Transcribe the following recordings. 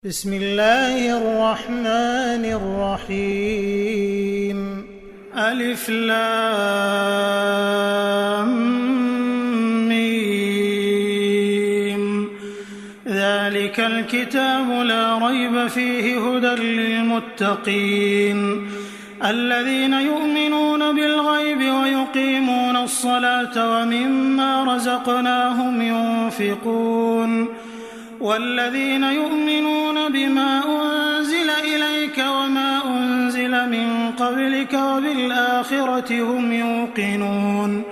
بسم الله الرحمن الرحيم. ألف لام ميم. ذلك الكتاب لا ريب فيه هدى للمتقين الذين يؤمنون بالغيب ويقيمون الصلاة ومما رزقناهم ينفقون والذين يؤمنون بما أنزل إليك وما أنزل من قبلك وبالآخرة هم يوقنون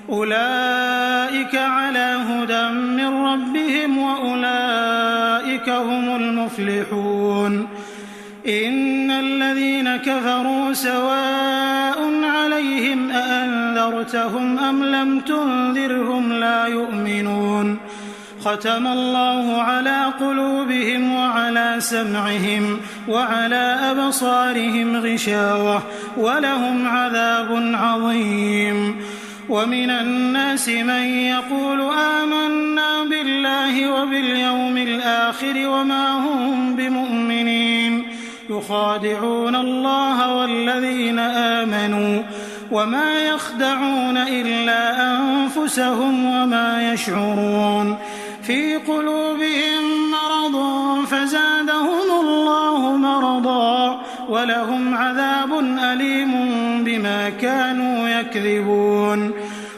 أولئك على هدى من ربهم وأولئك هم المفلحون. إن الذين كفروا سواء عليهم أأنذرتهم أم لم تنذرهم لا يؤمنون. ختم الله على قلوبهم وعلى سمعهم وعلى أبصارهم غشاوة ولهم عذاب عظيم. ومن الناس من يقول آمنا بالله وباليوم الآخر وما هم بمؤمنين يخادعون الله والذين آمنوا وما يخدعون إلا أنفسهم وما يشعرون. في قلوبهم مرض فزادهم الله مرضا ولهم عذاب أليم بما كانوا يكذبون.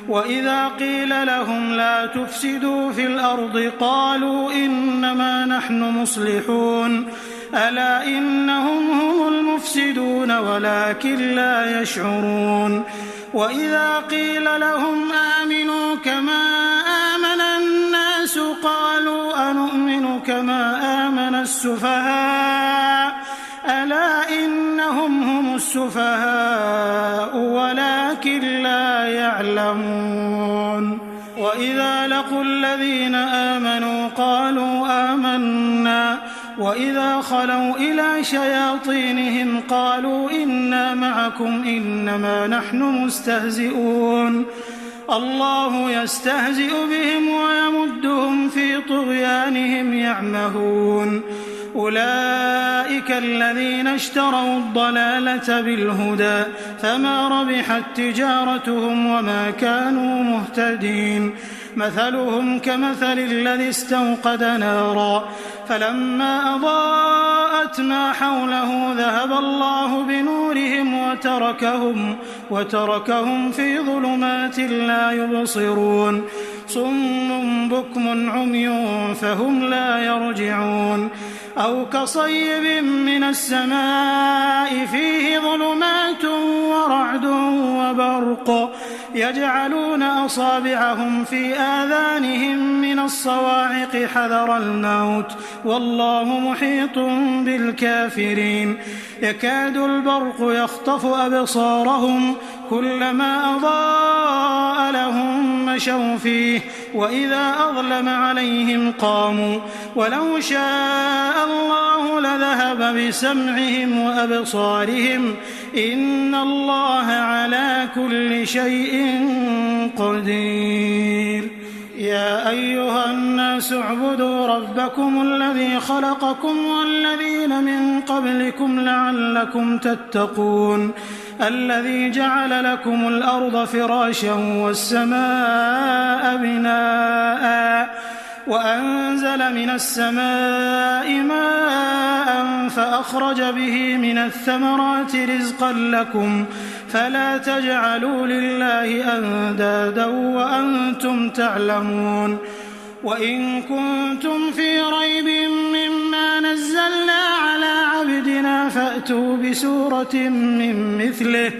وإذا قيل لهم لا تفسدوا في الأرض قالوا إنما نحن مصلحون ألا إنهم هم المفسدون ولكن لا يشعرون. وإذا قيل لهم آمنوا كما آمن الناس قالوا أنؤمن كما آمن السفهاء ألا إنهم هم السفهاء ولكن لا يعلمون. وإذا لقوا الذين آمنوا قالوا آمنا وإذا خلوا إلى شياطينهم قالوا إنا معكم إنما نحن مستهزئون. الله يستهزئ بهم ويمدهم في طغيانهم يعمهون. أولئك الذين اشتروا الضلالة بالهدى فما ربحت تجارتهم وما كانوا مهتدين. مثلهم كمثل الذي استوقد نارا فلما أضاءت ما حوله ذهب الله بنورهم وتركهم في ظلمات لا يبصرون. صم بكم عمي فهم لا يرجعون. أو كصيب من السماء فيه ظلمات ورعد وبرق يجعلون أصابعهم في آذانهم من الصواعق حذر الموت والله محيط بالكافرين. يكاد البرق يخطف أبصارهم كلما أضاء لهم مشوا فيه وإذا أظلم عليهم قاموا ولو شاء الله لذهب بسمعهم وأبصارهم إن الله على كل شيء قدير. يا أيها الناس اعبدوا ربكم الذي خلقكم والذين من قبلكم لعلكم تتقون الذي جعل لكم الأرض فراشا والسماء بناء وأنزل من السماء ماء فأخرج به من الثمرات رزقا لكم فلا تجعلوا لله أندادا وأنتم تعلمون. وإن كنتم في ريب مما نزلنا على عبدنا فأتوا بسورة من مثله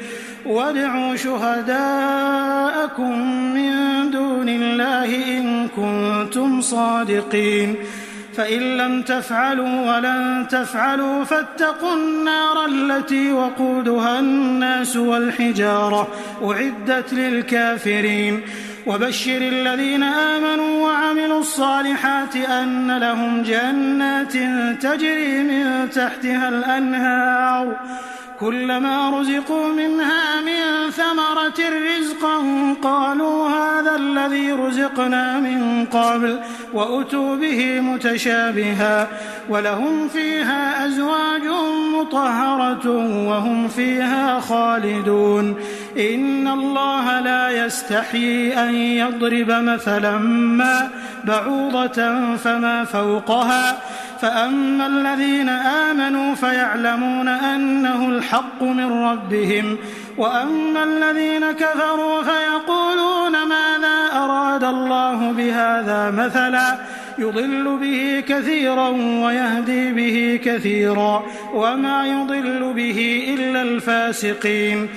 وادعوا شهداءكم من دون الله إن كنتم صادقين. فإن لم تفعلوا ولن تفعلوا فاتقوا النار التي وقودها الناس والحجارة أعدت للكافرين. وبشر الذين آمنوا وعملوا الصالحات أن لهم جنات تجري من تحتها الأنهار كلما رزقوا منها من ثمرة رزقا قالوا هذا الذي رزقنا من قبل وأتوا به متشابها ولهم فيها أزواج مطهرة وهم فيها خالدون إن الله لا يستحيي أن يضرب مثلا ما بعوضة فما فوقها فأما الذين آمنوا فيعلمون أنه الحق من ربهم وأما الذين كفروا فيقولون ماذا أراد الله بهذا مثلا يضل به كثيرا ويهدي به كثيرا وما يضل به إلا الفاسقين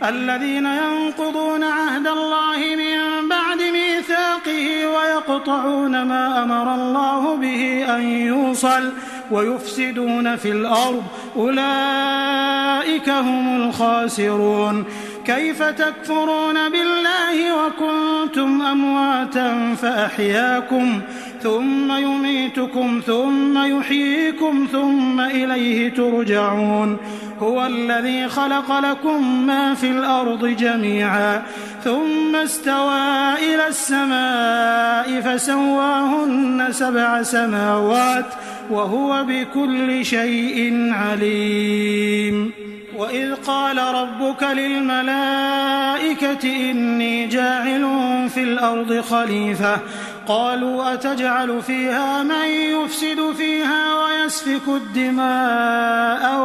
الذين ينقضون عهد الله من بعد ميثاقه ويقطعون ما أمر الله به أن يوصل ويفسدون في الأرض أولئك هم الخاسرون كيف تكفرون بالله وكنتم أمواتا فأحياكم ثم يميتكم ثم يحييكم ثم إليه ترجعون هو الذي خلق لكم ما في الأرض جميعا ثم استوى إلى السماء فسواهن 7 سماوات وهو بكل شيء عليم وإذ قال ربك للملائكة إني جاعل في الأرض خليفة قالوا أتجعل فيها من يفسد فيها ويسفك الدماء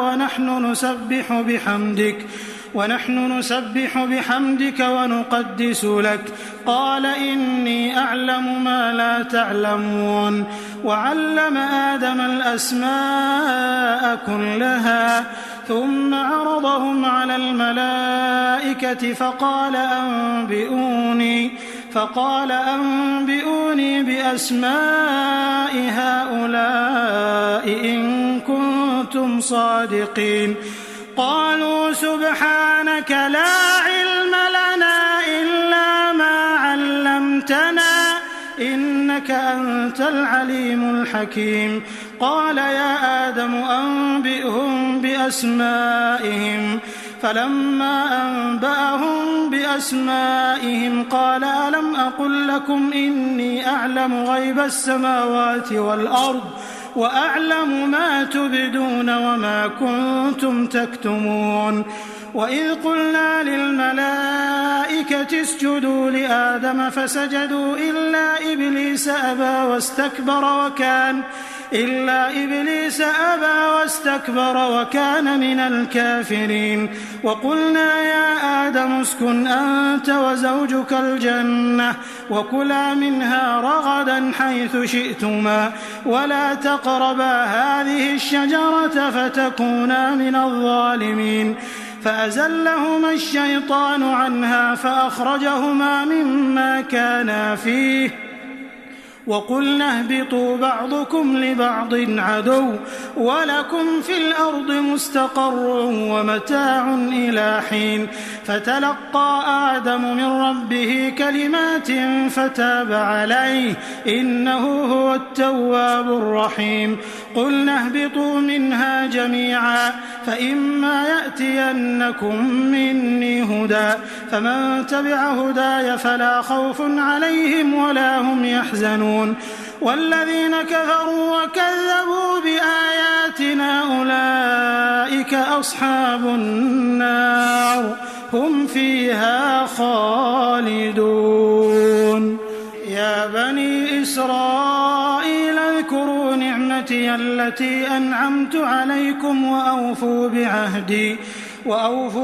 ونحن نسبح بحمدك ونقدس لك قال إني أعلم ما لا تعلمون وعلم آدم الأسماء كلها ثم عرضهم على الملائكة فقال أنبئوني بأسماء هؤلاء إن كنتم صادقين قالوا سبحانك لا علم لنا إلا ما علمتنا إنك أنت العليم الحكيم قال يا آدم أنبئهم بأسمائهم فلما أنبأهم بأسمائهم قال ألم أقل لكم إني أعلم غيب السماوات والأرض وأعلم ما تبدون وما كنتم تكتمون وإذ قلنا للملائكة اسجدوا لآدم فسجدوا إلا إبليس أبى واستكبر وكان من الكافرين وقلنا يا آدم اسكن أنت وزوجك الجنة وكلا منها رغدا حيث شئتما ولا تقربا هذه الشجرة فتكونا من الظالمين فأزلهما الشيطان عنها فأخرجهما مما كانا فيه وقلنا اهبطوا بعضكم لبعض عدو ولكم في الأرض مستقر ومتاع إلى حين فتلقى آدم من ربه كلمات فتاب عليه إنه هو التواب الرحيم قلنا اهبطوا منها جميعا فإما يأتينكم مني هدى فمن تبع هداي فلا خوف عليهم ولا هم يحزنون والذين كفروا وكذبوا بآياتنا أولئك أصحاب النار هم فيها خالدون يا بني إسرائيل اذكروا نعمتي التي أنعمت عليكم وأوفوا بعهدي أوف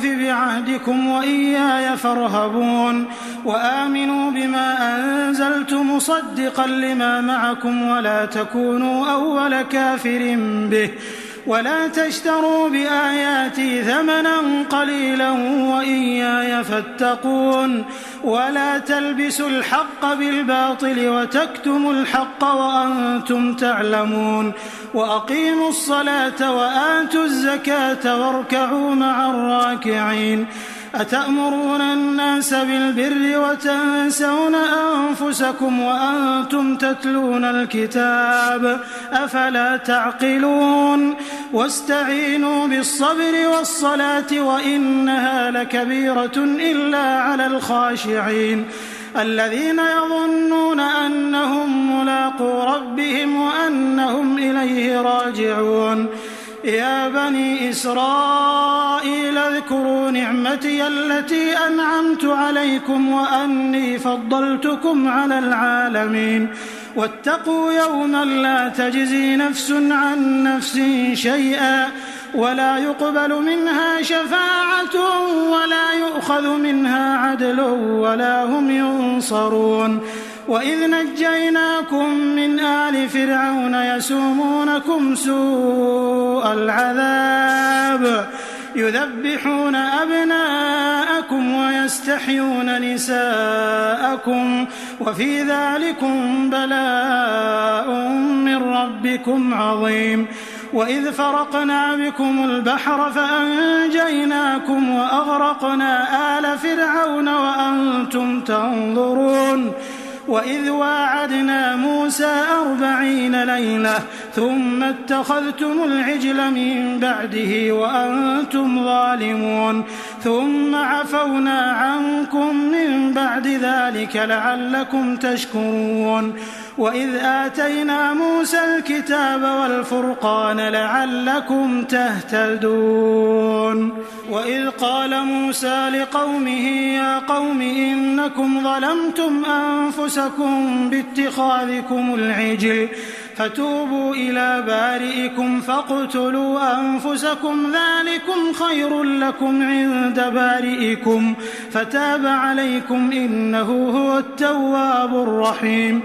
بعهدكم وإياي فارهبون وآمنوا بما أنزلت مصدقا لما معكم ولا تكونوا أول كافر به ولا تشتروا بآياتي ثمنا قليلا وإياي فاتقون ولا تلبسوا الحق بالباطل وتكتموا الحق وأنتم تعلمون وأقيموا الصلاة وآتوا الزكاة واركعوا مع الراكعين أتأمرون الناس بالبر وتنسون أنفسكم وأنتم تتلون الكتاب أفلا تعقلون واستعينوا بالصبر والصلاة وإنها لكبيرة إلا على الخاشعين الذين يظنون أنهم ملاقو ربهم وأنهم إليه راجعون يا بني إسرائيل اذكروا نعمتي التي أنعمت عليكم وأني فضلتكم على العالمين واتقوا يوما لا تجزي نفس عن نفس شيئا ولا يقبل منها شفاعة ولا يؤخذ منها عدل ولا هم ينصرون وإذ نجيناكم من آل فرعون يسومونكم سوء العذاب يذبحون أبناءكم ويستحيون نساءكم وفي ذلكم بلاء من ربكم عظيم وإذ فرقنا بكم البحر فأنجيناكم وأغرقنا آل فرعون وأنتم تنظرون وإذ واعدنا موسى 40 ليلة ثم اتخذتم العجل من بعده وأنتم ظالمون ثم عفونا عنكم من بعد ذلك لعلكم تشكرون وإذ آتينا موسى الكتاب والفرقان لعلكم تهتدون وإذ قال موسى لقومه يا قوم إنكم ظلمتم أنفسكم باتخاذكم العجل فتوبوا إلى بارئكم فاقتلوا أنفسكم ذلكم خير لكم عند بارئكم فتاب عليكم إنه هو التواب الرحيم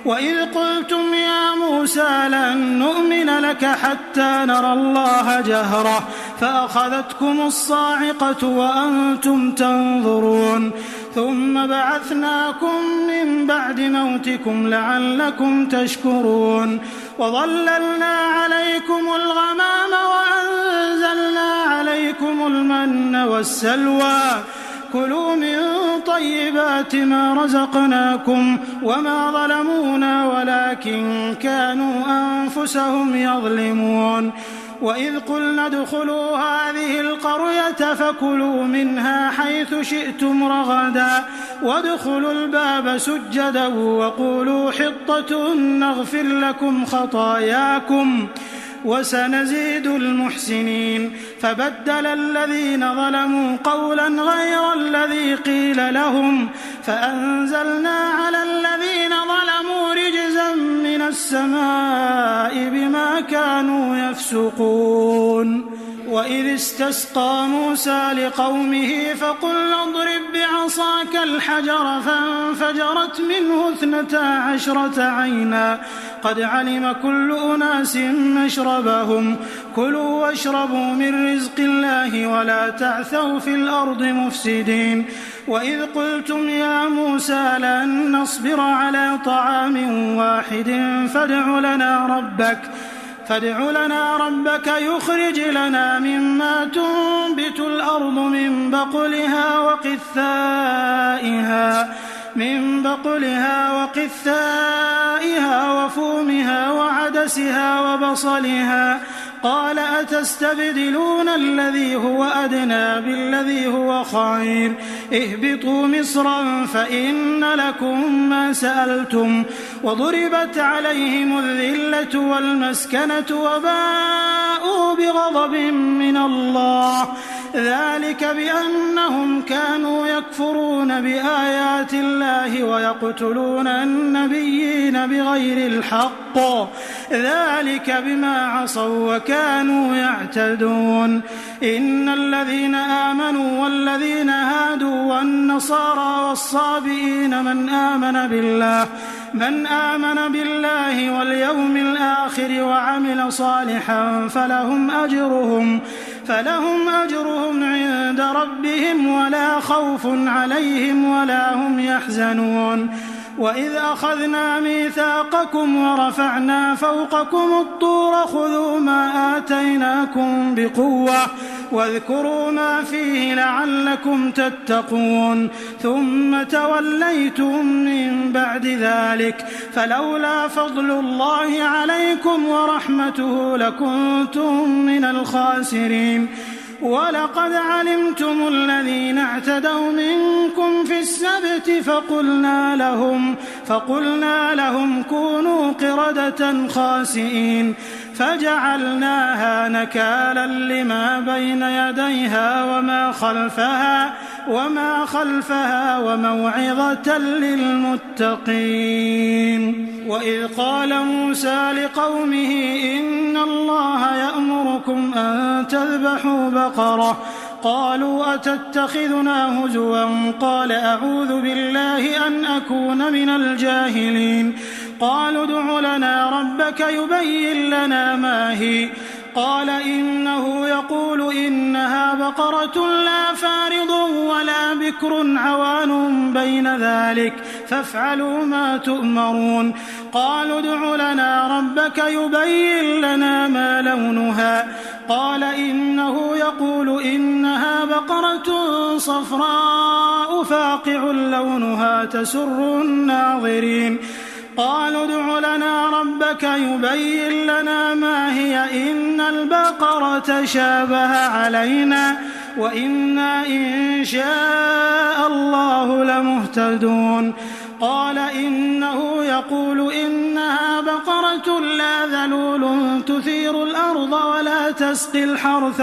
وإذ قلتم يا موسى لن نؤمن لك حتى نرى الله جهرة فأخذتكم الصاعقة وأنتم تنظرون ثم بعثناكم من بعد موتكم لعلكم تشكرون وظللنا عليكم الغمام وأنزلنا عليكم المن والسلوى كلوا من طيبات ما رزقناكم وما ظلمونا ولكن كانوا أنفسهم يظلمون وإذ قلنا ادخلوا هذه القرية فكلوا منها حيث شئتم رغدا وادخلوا الباب سجدا وقولوا حطة نغفر لكم خطاياكم وسنزيد المحسنين فبدل الذين ظلموا قولا غير الذي قيل لهم فأنزلنا على الذين ظلموا رجزا من السماء بما كانوا يفسقون وإذ استسقى موسى لقومه فقلنا اضرب بعصاك الحجر فانفجرت منه 12 عينا قد علم كل أناس مشربهم كلوا واشربوا من رزق الله ولا تعثوا في الأرض مفسدين وإذ قلتم يا موسى لن نصبر على طعام واحد فادع لنا ربك يخرج لنا مما تنبت الأرض من بقلها وقثائها وفومها وعدسها وبصلها قال أتستبدلون الذي هو أدنى بالذي هو خير اهبطوا مصرا فإن لكم ما سألتم وضربت عليهم الذلة والمسكنة وباءوا بغضب من الله ذلك بأنهم كانوا يكفرون بآيات الله ويقتلون النبيين بغير الحق ذلك بما عصوا وكانوا يعتدون إن الذين آمنوا والذين هادوا والنصارى والصابئين من آمن بالله واليوم الآخر وعمل صالحا فلهم أجرهم عند ربهم ولا خوف عليهم ولا هم يحزنون وإذ أخذنا ميثاقكم ورفعنا فوقكم الطور خذوا ما آتيناكم بقوة واذكروا ما فيه لعلكم تتقون ثم توليتم من بعد ذلك فلولا فضل الله عليكم ورحمته لكنتم من الخاسرين ولقد علمتم الذين اعتدوا منكم في السبت فقلنا لهم كونوا قردة خاسئين فجعلناها نكالا لما بين يديها وما خلفها وموعظة للمتقين. وإذ قال موسى لقومه إن الله يأمركم أن تذبحوا بقرة قالوا أتتخذنا هزوا قال أعوذ بالله أن أكون من الجاهلين قالوا ادع لنا ربك يبين لنا ما هي قال إنه يقول إنها بقرة لا فارض ولا بكر عوان بين ذلك فافعلوا ما تؤمرون قالوا ادع لنا ربك يبين لنا ما لونها قال إنه يقول إنها بقرة صفراء فاقع لونها تسر الناظرين قالوا ادع لنا ربك يبين لنا ما هي إن البقرة شابه علينا وإنا إن شاء الله لمهتدون قال إنه يقول إنها بقرة لا ذلول تثير الأرض ولا تسقي الحرث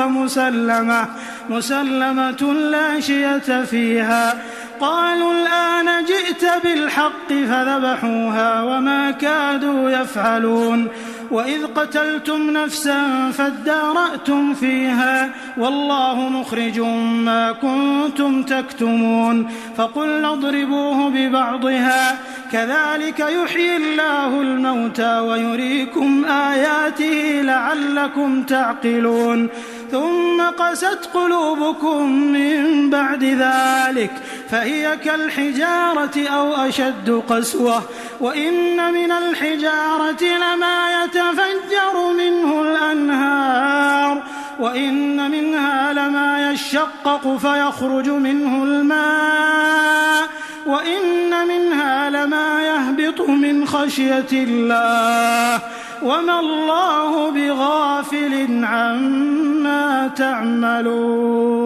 مسلمة لا شية فيها قالوا الآن جئت بالحق فذبحوها وما كادوا يفعلون وإذ قتلتم نفسا فادارأتم فيها والله مخرج ما كنتم تكتمون فقلنا اضربوه ببعضها كذلك يحيي الله الموتى ويريكم آياته لعلكم تعقلون ثم قست قلوبكم من بعد ذلك فهي كالحجارة أو أشد قسوة وإن من الحجارة لما يتفجر منه الأنهار وإن منها لما يشقق فيخرج منه الماء وإن منها لما يهبط من خشية الله وما الله بغافل عما تعملون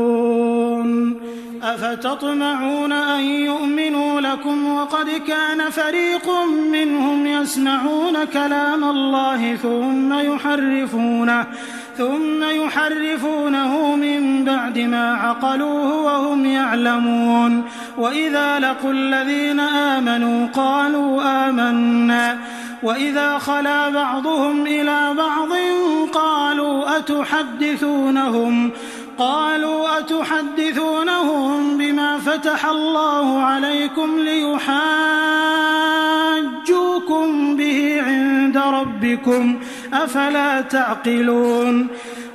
أفتطمعون أن يؤمنوا لكم وقد كان فريق منهم يسمعون كلام الله ثم يحرفونه من بعد ما عقلوه وهم يعلمون وإذا لقوا الذين آمنوا قالوا آمنا وإذا خلا بعضهم إلى بعض قالوا أتحدثونهم بما فتح الله عليكم ليحاجوكم به عند ربكم أفلا تعقلون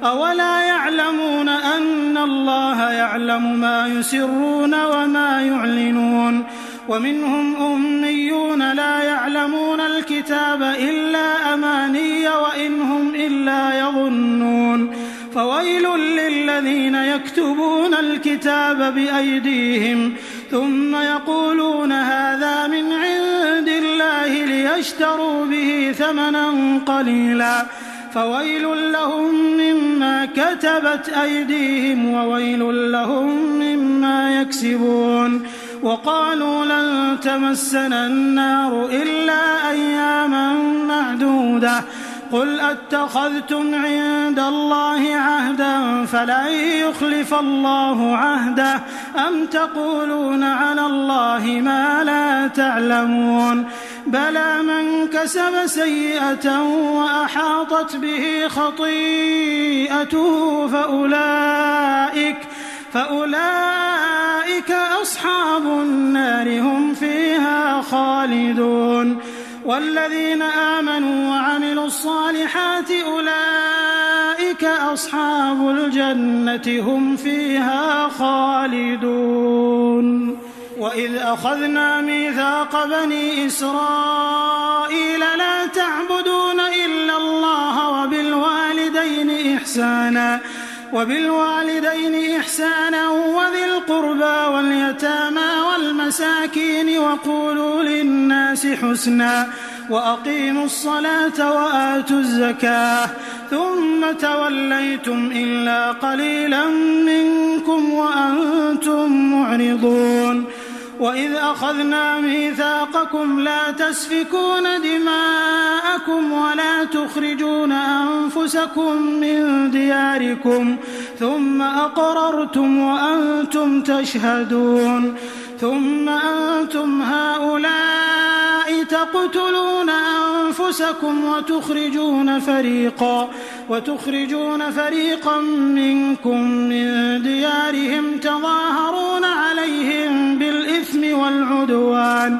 أولا يعلمون أن الله يعلم ما يسرون وما يعلنون ومنهم أميون لا يعلمون الكتاب إلا أماني وإن هم إلا يظنون فويل للذين يكتبون الكتاب بأيديهم ثم يقولون هذا من عند الله ليشتروا به ثمنا قليلا فويل لهم مما كتبت أيديهم وويل لهم مما يكسبون وقالوا لن تمسنا النار إلا أياما معدودة قل أتخذتم عند الله عهدا فلن يخلف الله عهده أم تقولون على الله ما لا تعلمون بلى من كسب سيئة وأحاطت به خطيئته فأولئك أصحاب النار هم فيها خالدون والذين آمنوا وعملوا الصالحات أولئك أصحاب الجنة هم فيها خالدون وإذ أخذنا ميثاق بني إسرائيل لا تعبدون إلا الله وبالوالدين إحسانا وبالوالدين إحسانا وذي القربى واليتامى والمساكين وقولوا للناس حسنا وأقيموا الصلاة وآتوا الزكاة ثم توليتم إلا قليلا منكم وأنتم معرضون وإذ أخذنا ميثاقكم لا تسفكون دماءكم ولا تخرجون أنفسكم من دياركم ثم أقررتم وأنتم تشهدون ثم أنتم هؤلاء تقتلون أنفسكم وتخرجون فريقا منكم من ديارهم تظاهرون عليهم بالإثم والعدوان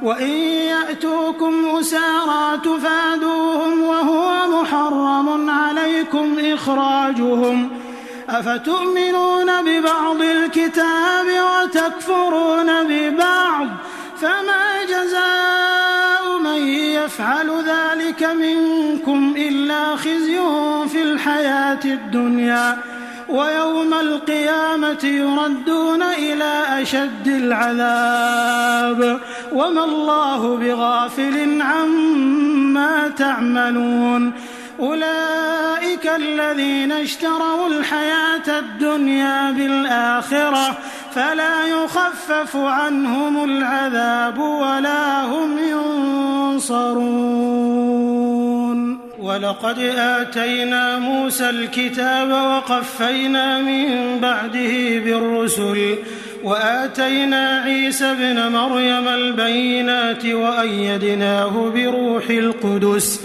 وإن يأتوكم أسارى تفادوهم وهو محرم عليكم إخراجهم أفتؤمنون ببعض الكتاب وتكفرون ببعض فما جزاء من يفعل ذلك منكم إلا خزي في الحياة الدنيا ويوم القيامة يردون إلى أشد العذاب وما الله بغافل عما تعملون أولئك الذين اشتروا الحياة الدنيا بالآخرة فلا يخفف عنهم العذاب ولا هم ينصرون ولقد آتينا موسى الكتاب وقفينا من بعده بالرسل وآتينا عيسى ابن مريم البينات وأيدناه بروح القدس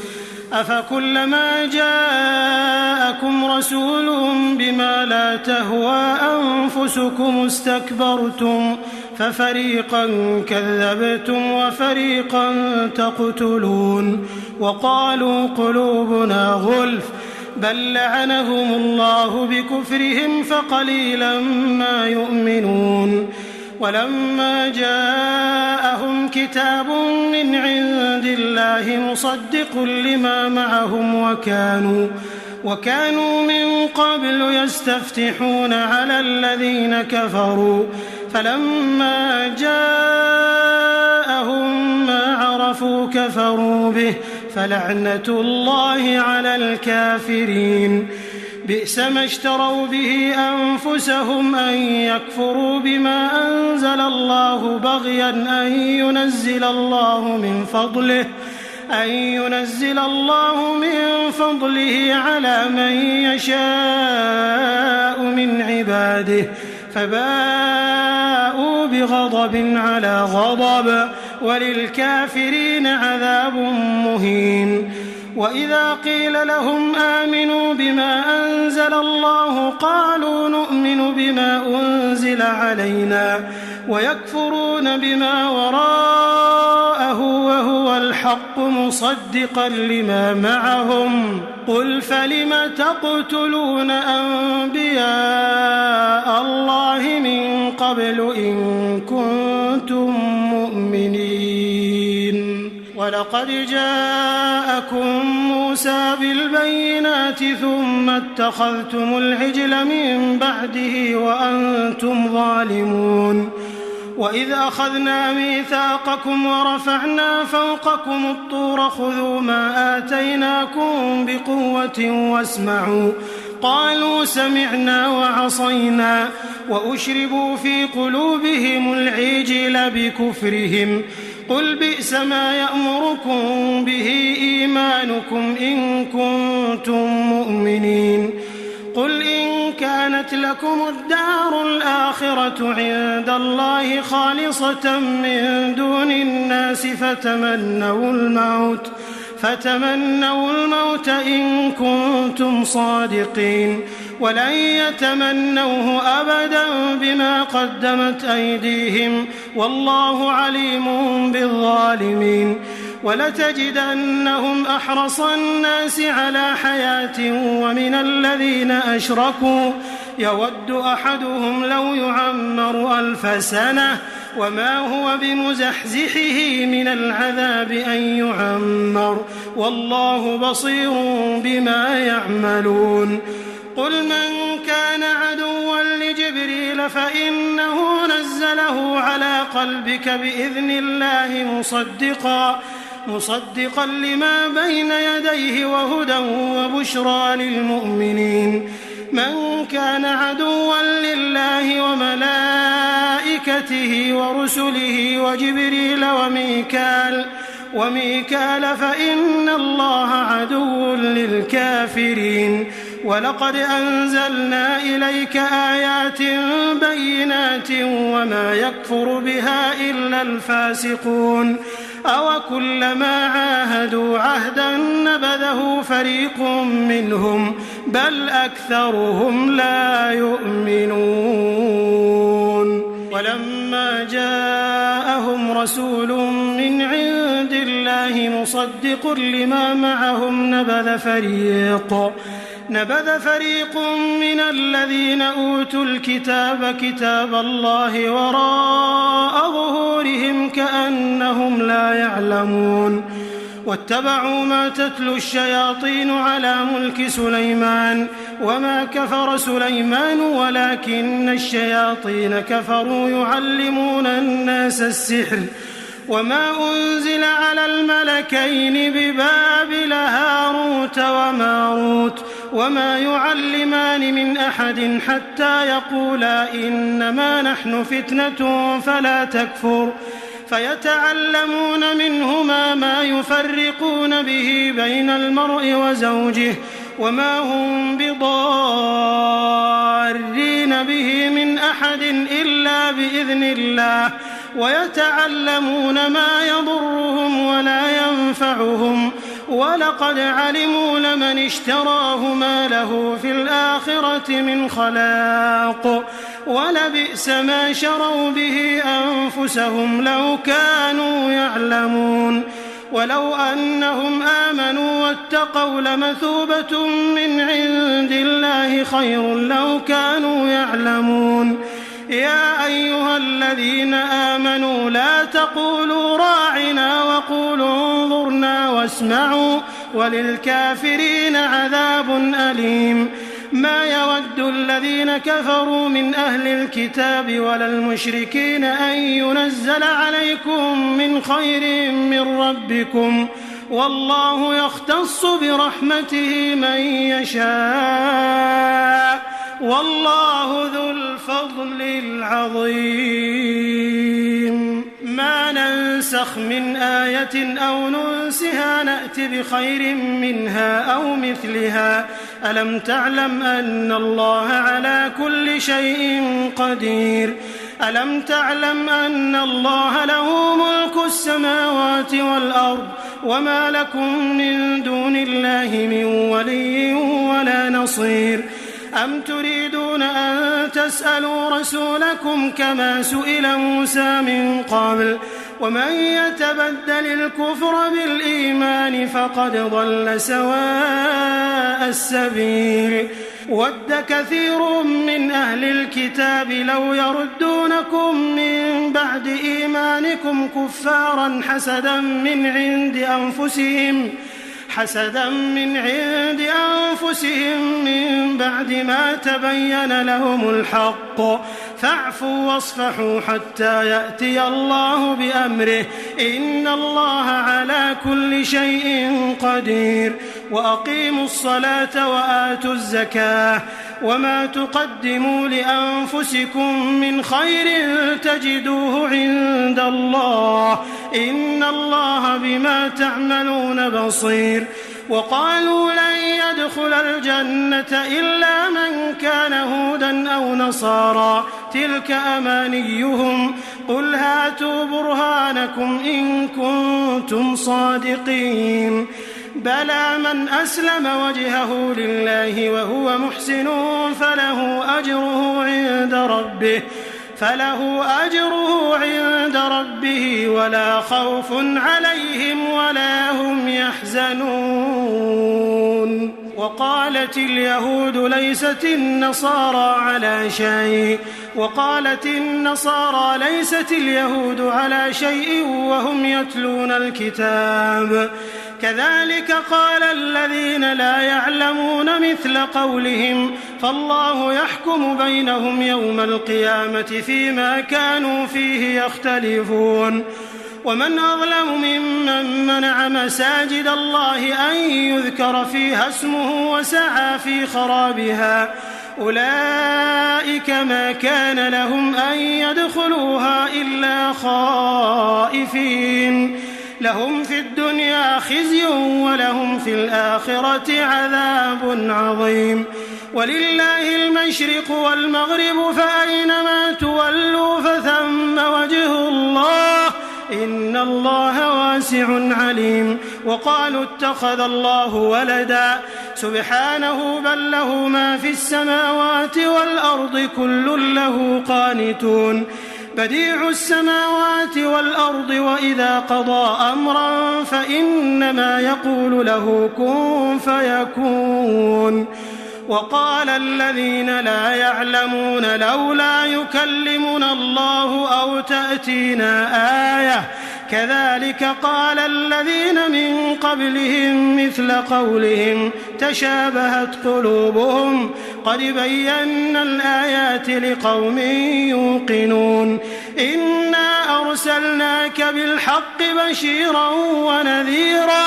أفكلما جاءكم رسول بما لا تهوى أنفسكم استكبرتم ففريقا كذبتم وفريقا تقتلون وقالوا قلوبنا غلف بل لعنهم الله بكفرهم فقليلا ما يؤمنون ولما جاءهم كتاب من عند الله مصدق لما معهم وكانوا من قبل يستفتحون على الذين كفروا فلما جاءهم ما عرفوا كفروا به فلعنة الله على الكافرين بئس ما اشتروا به أنفسهم أن يكفروا بما أنزل الله بغيا أن ينزل الله من فضله على من يشاء من عباده فباءوا بغضب على غضب وللكافرين عذاب مهين وإذا قيل لهم آمنوا بما أنزل الله قالوا نؤمن بما أنزل علينا ويكفرون بما وراءه وهو الحق مصدقا لما معهم قل فلم تقتلون أنبياء الله من قبل إن كنتم مؤمنين ولقد جاءكم موسى بالبينات ثم اتخذتم العجل من بعده وأنتم ظالمون وإذ أخذنا ميثاقكم ورفعنا فوقكم الطور خذوا ما آتيناكم بقوة واسمعوا قالوا سمعنا وعصينا وأشربوا في قلوبهم العجل بكفرهم قل بئس ما يأمركم به إيمانكم إن كنتم مؤمنين قل إن كانت لكم الدار الآخرة عند الله خالصة من دون الناس فتمنوا الموت إن كنتم صادقين ولن يتمنوه أبدا بما قدمت أيديهم والله عليم بالظالمين ولتجدنهم أحرص الناس على حياة ومن الذين أشركوا يود أحدهم لو يعمر 1000 سنة وما هو بمزحزحه من العذاب أن يعمر والله بصير بما يعملون قل من كان عدوا لجبريل فإنه نزله على قلبك بإذن الله مصدقا لما بين يديه وهدى وبشرى للمؤمنين. من كان عدوا لله وملائكته ورسله وجبريل وميكال فإن الله عدو للكافرين. ولقد أنزلنا إليك آيات بينات وما يكفر بها إلا الفاسقون. أوكلما عاهدوا عهدا نبذه فريق منهم بل أكثرهم لا يؤمنون. ولما جاءهم رسول من عند الله مصدق لما معهم نبذ فريق من الذين أوتوا الكتاب كتاب الله وراء ظهورهم كأنهم لا يعلمون. واتبعوا ما تتلو الشياطين على ملك سليمان وما كفر سليمان ولكن الشياطين كفروا يعلمون الناس السحر وما أنزل على الملكين ببابل هاروت وماروت وما يعلمان من أحد حتى يقولا إنما نحن فتنة فلا تكفر فيتعلمون منهما ما يفرقون به بين المرء وزوجه وما هم بضارين به من أحد إلا بإذن الله ويتعلمون ما يضرهم ولا ينفعهم ولقد علموا لمن اشتراه ما له في الآخرة من خلاق ولبئس ما شروا به أنفسهم لو كانوا يعلمون. ولو أنهم آمنوا واتقوا لمثوبة من عند الله خير لو كانوا يعلمون. يا أيها الذين آمنوا لا تقولوا راعنا وقولوا انظرنا واسمعوا وللكافرين عذاب أليم. ما يود الذين كفروا من أهل الكتاب ولا المشركين أن ينزل عليكم من خير من ربكم والله يختص برحمته من يشاء والله ذو الفضل العظيم. ما ننسخ من آية أو ننسها نأت بخير منها أو مثلها. ألم تعلم أن الله على كل شيء قدير. ألم تعلم أن الله له ملك السماوات والأرض وما لكم من دون الله من ولي ولا نصير. أم تريدون أن تسألوا رسولكم كما سئل موسى من قبل ومن يتبدل الكفر بالإيمان فقد ضل سواء السبيل. ود كثير من أهل الكتاب لو يردونكم من بعد إيمانكم كفارا حسدا من عند أنفسهم من بعد ما تبين لهم الحق فاعفوا واصفحوا حتى يأتي الله بأمره إن الله على كل شيء قدير. وأقيموا الصلاة وآتوا الزكاة وما تقدموا لأنفسكم من خير تجدوه عند الله إن الله بما تعملون بصير. وقالوا لن يدخل الجنة إلا من كان هودا أو نصارى تلك أمانيهم قل هاتوا برهانكم إن كنتم صادقين. بلى من أسلم وجهه لله وهو محسن فله أجره عند ربه ولا خوف عليهم ولا هم يحزنون. وقالت اليهود ليست النصارى ليست اليهود على شيء وهم يتلون الكتاب كذلك قال الذين لا يعلمون مثل قولهم فالله يحكم بينهم يوم القيامة فيما كانوا فيه يختلفون ومن أظلم ممن منع مساجد الله أن يذكر فيها اسمه وسعى في خرابها أولئك ما كان لهم أن يدخلوها إلا خائفين لهم في الدنيا خزي ولهم في الآخرة عذاب عظيم ولله المشرق والمغرب فأينما تولوا فثم وجه الله إن الله واسع عليم وقالوا اتخذ الله ولدا سبحانه بل له ما في السماوات والأرض كل له قانتون بديع السماوات والأرض وإذا قضى أمرا فإنما يقول له كن فيكون وقال الذين لا يعلمون لولا يكلمنا الله أو تأتينا آية كذلك قال الذين من قبلهم مثل قولهم تشابهت قلوبهم قد بينا الآيات لقوم يوقنون إنا أرسلناك بالحق بشيرا ونذيرا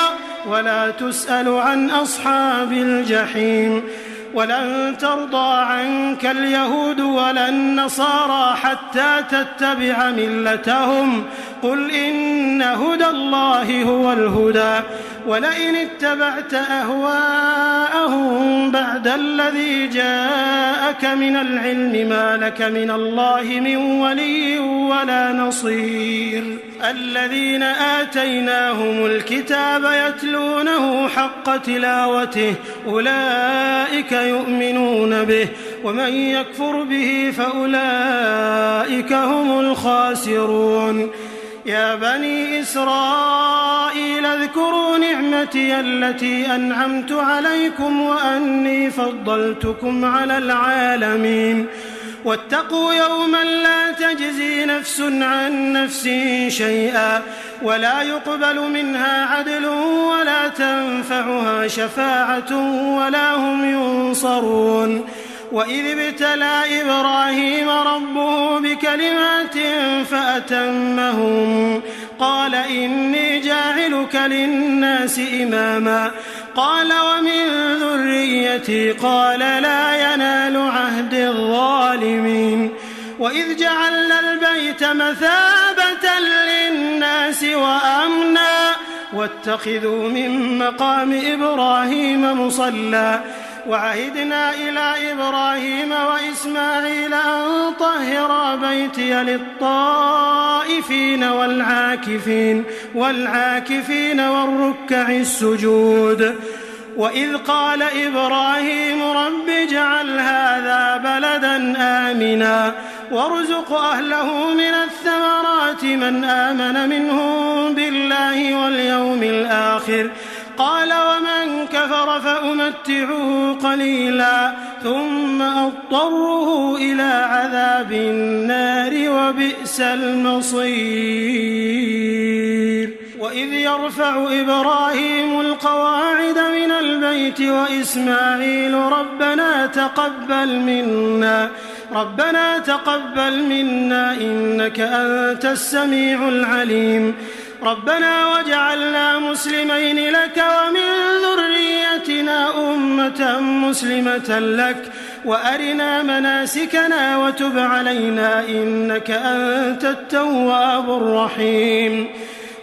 ولا تسأل عن أصحاب الجحيم ولن ترضى عنك اليهود ولا النصارى حتى تتبع ملتهم قل إن هدى الله هو الهدى ولئن اتبعت أهواءهم بعد الذي جاءك من العلم ما لك من الله من ولي ولا نصير الذين آتيناهم الكتاب يتلونه حق تلاوته أولئك يؤمنون به ومن يكفر به فأولئك هم الخاسرون يا بني إسرائيل اذكروا نعمتي التي أنعمت عليكم وأني فضلتكم على العالمين واتقوا يوما لا تجزي نفس عن نفس شيئا ولا يقبل منها عدل ولا تنفعها شفاعة ولا هم ينصرون وإذ ابتلى إبراهيم ربه بكلمات فأتمهم قال إني جاعلك للناس إماما قال ومن ذريتي قال لا ينال عهد الظالمين وإذ جعلنا البيت مثابة للناس وأمنا واتخذوا من مقام إبراهيم مصلى وعهدنا إلى إبراهيم وإسماعيل أن طهرا بيتي للطائفين والعاكفين والركع السجود وإذ قال إبراهيم رب اجعل هذا بلدا آمنا وارزق أهله من الثمرات من آمن منهم بالله واليوم الآخر قال ومن كفر فأمتعه قليلا ثم أضطره إلى عذاب النار وبئس المصير وإذ يرفع إبراهيم القواعد من البيت وإسماعيل ربنا تقبل منا إنك أنت السميع العليم ربنا واجعلنا مسلمين لك ومن ذريتنا أمة مسلمة لك وأرنا مناسكنا وتب علينا إنك أنت التواب الرحيم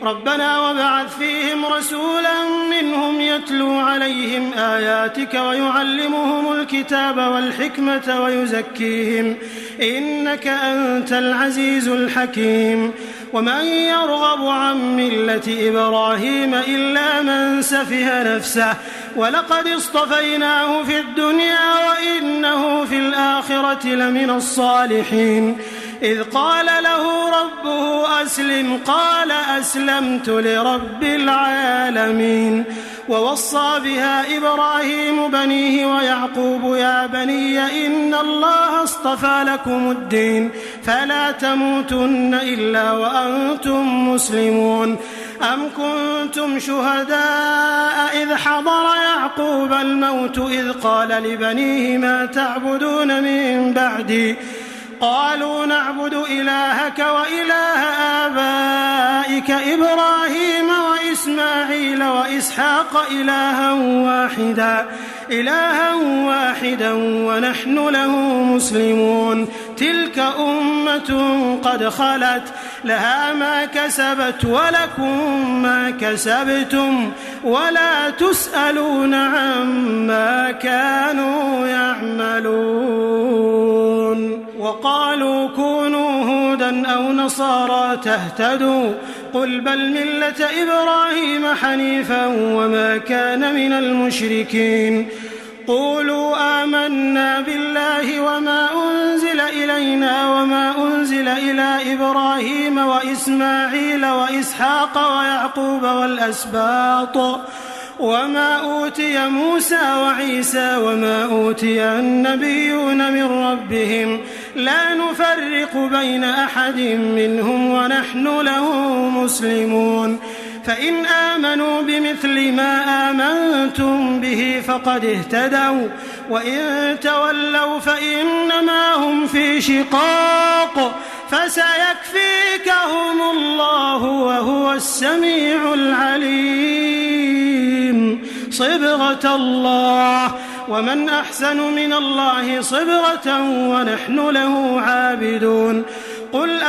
ربنا وابعث فيهم رسولا منهم يتلو عليهم آياتك ويعلمهم الكتاب والحكمة ويزكيهم إنك أنت العزيز الحكيم ومن يرغب عن ملة إبراهيم إلا من سفه نفسه ولقد اصطفيناه في الدنيا وإنه في الآخرة لمن الصالحين إذ قال له ربه أسلم قال أسلمت لرب العالمين ووصى بها إبراهيم بنيه ويعقوب يا بني إن الله اصطفى لكم الدين فلا تموتن إلا وأنتم مسلمون أم كنتم شهداء إذ حضر يعقوب الموت إذ قال لبنيه ما تعبدون من بعدي قالوا نعبد إلهك وإله آبائك إبراهيم وإسماعيل وإسحاق إلها واحدا ونحن له مسلمون تلك أمة قد خلت لها ما كسبت ولكم ما كسبتم ولا تسألون عما كانوا يعملون وقالوا كونوا هودا أو نصارى تهتدوا قل بل ملة إبراهيم حنيفا وما كان من المشركين قولوا آمنا بالله وما أنزل إلينا وما أنزل إلى إبراهيم وإسماعيل وإسحاق ويعقوب والأسباط وما أوتي موسى وعيسى وما أوتي النبيون من ربهم لا نفرق بين أحد منهم ونحن له مسلمون فإن آمنوا بمثل ما آمنتم به فقد اهتدوا وإن تولوا فإنما هم في شقاق فسيكفيكهم الله وهو السميع العليم صبغة الله ومن أحسن من الله صبغة ونحن له عابدون قل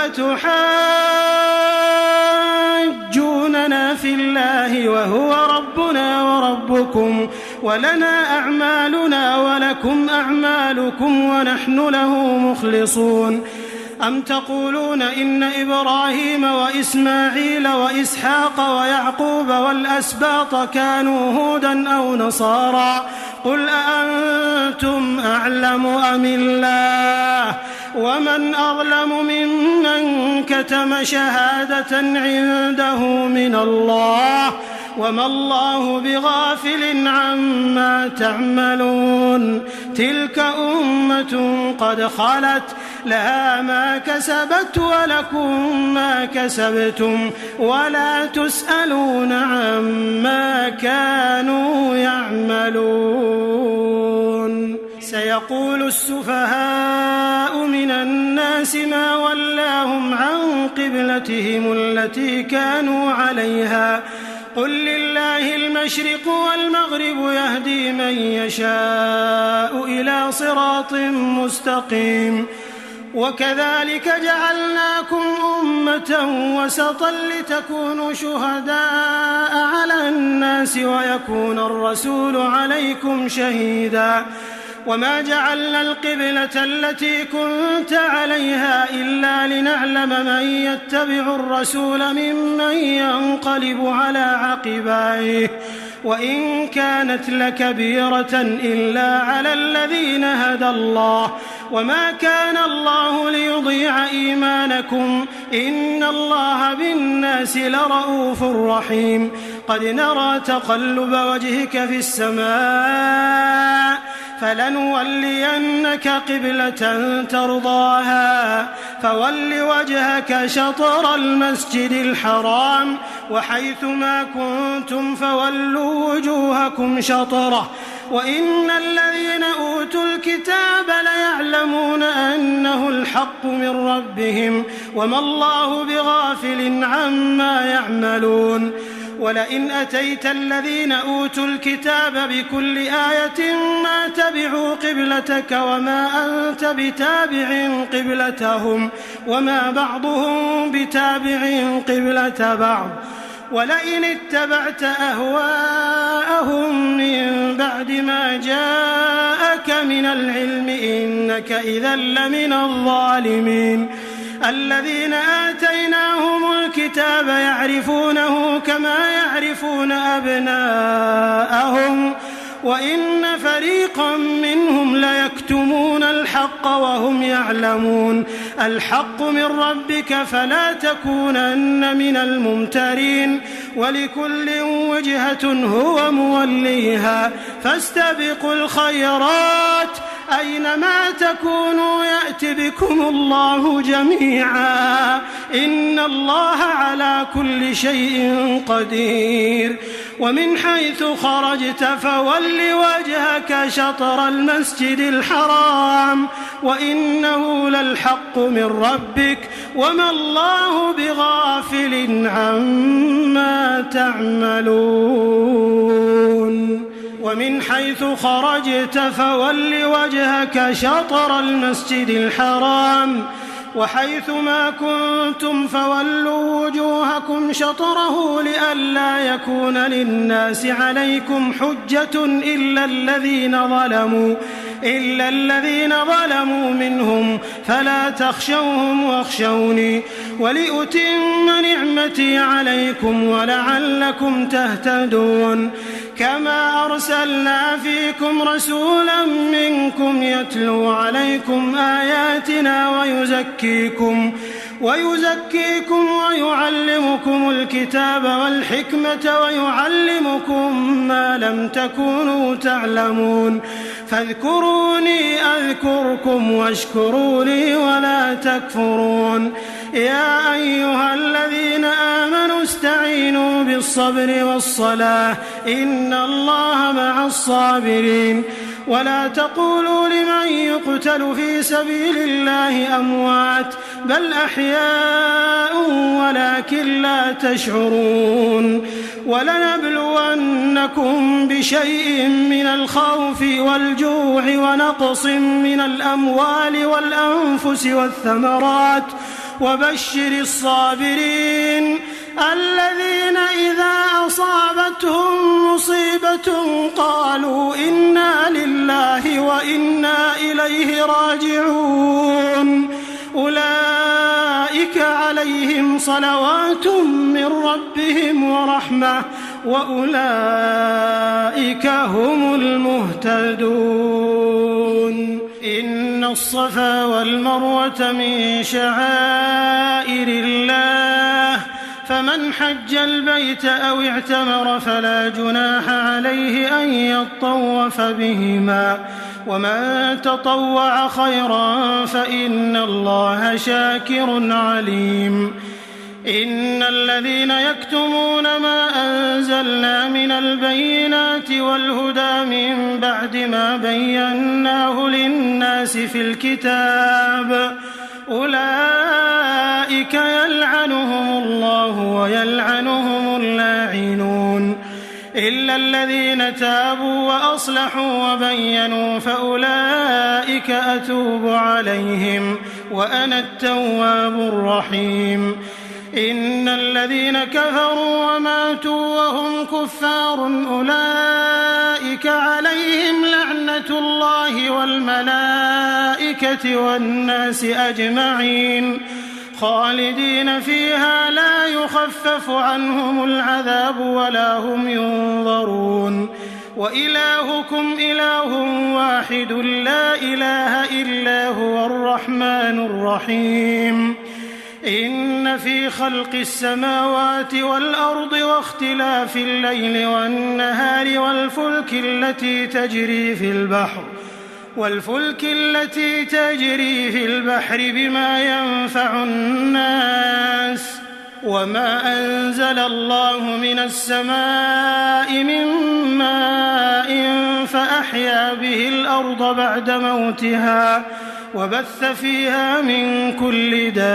أتحاجوننا في الله وهو ربنا وربكم ولنا أعمالنا ولكم أعمالكم ونحن له مخلصون أم تقولون إن إبراهيم وإسماعيل وإسحاق ويعقوب والأسباط كانوا هودا أو نصارى قل أأنتم أعلم أم الله ومن أظلم ممن كتم شهادة عنده من الله وما الله بغافل عما تعملون تلك أمة قد خلت لها ما كسبت ولكم ما كسبتم ولا تسألون عما كانوا يعملون سيقول السفهاء من الناس ما ولاهم عن قبلتهم التي كانوا عليها قل لله المشرق والمغرب يهدي من يشاء إلى صراط مستقيم وكذلك جعلناكم أمة وسطا لتكونوا شهداء على الناس ويكون الرسول عليكم شهيدا وما جعلنا القبلة التي كنت عليها إلا لنعلم من يتبع الرسول ممن ينقلب على عقبيه وإن كانت لكبيرة إلا على الذين هدى الله وما كان الله ليضيع إيمانكم إن الله بالناس لرؤوف رحيم قد نرى تقلب وجهك في السماء فلنولينك قبلة ترضاها فول وجهك شطر المسجد الحرام وحيث ما كنتم فولوا وجوهكم شطره وإن الذين أوتوا الكتاب ليعلمون أنه الحق من ربهم وما الله بغافل عما يعملون ولئن أتيت الذين أوتوا الكتاب بكل آية ما تبعوا قبلتك وما أنت بتابع قبلتهم وما بعضهم بتابع قبلة بعض ولئن اتبعت أهواءهم من بعد ما جاءك من العلم إنك إذا لمن الظالمين الذين آتيناهم الكتاب يعرفونه كما يعرفون أبناءهم وإن فريقا منهم ليكتمون الحق وهم يعلمون الحق من ربك فلا تكونن من الممترين ولكل وجهة هو موليها فاستبقوا الخيرات أينما تكونوا يأت بكم الله جميعا إن الله على كل شيء قدير ومن حيث خرجت فول وجهك شطر المسجد الحرام وإنه للحق من ربك وما الله بغافل عما تعملون ومن حيث خرجت فول وجهك شطر المسجد الحرام وحيث ما كنتم فولوا وجوهكم شطره لئلا يكون للناس عليكم حجة إلا الذين ظلموا منهم فلا تخشوهم واخشوني ولأتم نعمتي عليكم ولعلكم تهتدون كما أرسلنا فيكم رسولا منكم يتلو عليكم آياتنا ويزكيكم ويعلمكم الكتاب والحكمة ويعلمكم ما لم تكونوا تعلمون فاذكروني أذكركم واشكروا لي ولا تكفرون يا أيها الذين آمنوا استعينوا بالصبر والصلاة إن الله مع الصابرين ولا تقولوا لمن يقتل في سبيل الله أموات بل أحياء ولكن لا تشعرون ولنبلونكم بشيء من الخوف والجوع ونقص من الأموال والأنفس والثمرات وبشر الصابرين الذين إذا أصابتهم مصيبة قالوا إنا لله وإنا إليه راجعون أولئك عليهم صلوات من ربهم ورحمة وأولئك هم المهتدون إن الصفا والمروة من شعائر الله فمن حج البيت أو اعتمر فلا جناح عليه أن يطوف بهما ومن تطوع خيرا فإن الله شاكر عليم إن الذين يكتمون ما أنزلنا من البينات والهدى من بعد ما بيناه للناس في الكتاب أولئك يلعنهم الله ويلعنهم اللاعنون إلا الذين تابوا وأصلحوا وبينوا فأولئك أتوب عليهم وأنا التواب الرحيم إن الذين كفروا وماتوا وهم كفار أولئك عليهم لعنة الله والملائكة والناس أجمعين خالدين فيها لا يخفف عنهم العذاب ولا هم ينظرون وإلهكم إله واحد لا إله إلا هو الرحمن الرحيم إن في خلق السماوات والأرض واختلاف الليل والنهار والفلك التي تجري في البحر بما ينفع الناس وما أنزل الله من السماء من ماء فأحيا به الأرض بعد موتها وبث فيها من كل دابة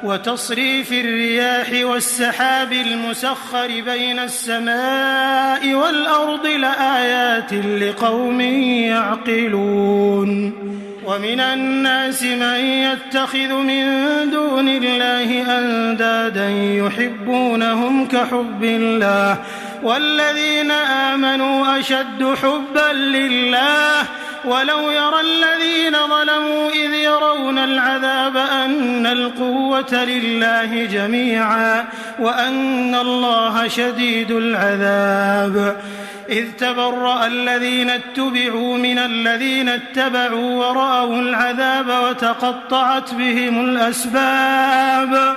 وتصريف الرياح والسحاب المسخر بين السماء والأرض لآيات لقوم يعقلون ومن الناس من يتخذ من دون الله أندادا يحبونهم كحب الله والذين آمنوا أشد حبا لله ولو يرى الذين ظلموا إذ يرون العذاب أن القوة لله جميعا وأن الله شديد العذاب إذ تبرأ الذين اتبعوا من الذين اتبعوا ورأوا العذاب وتقطعت بهم الأسباب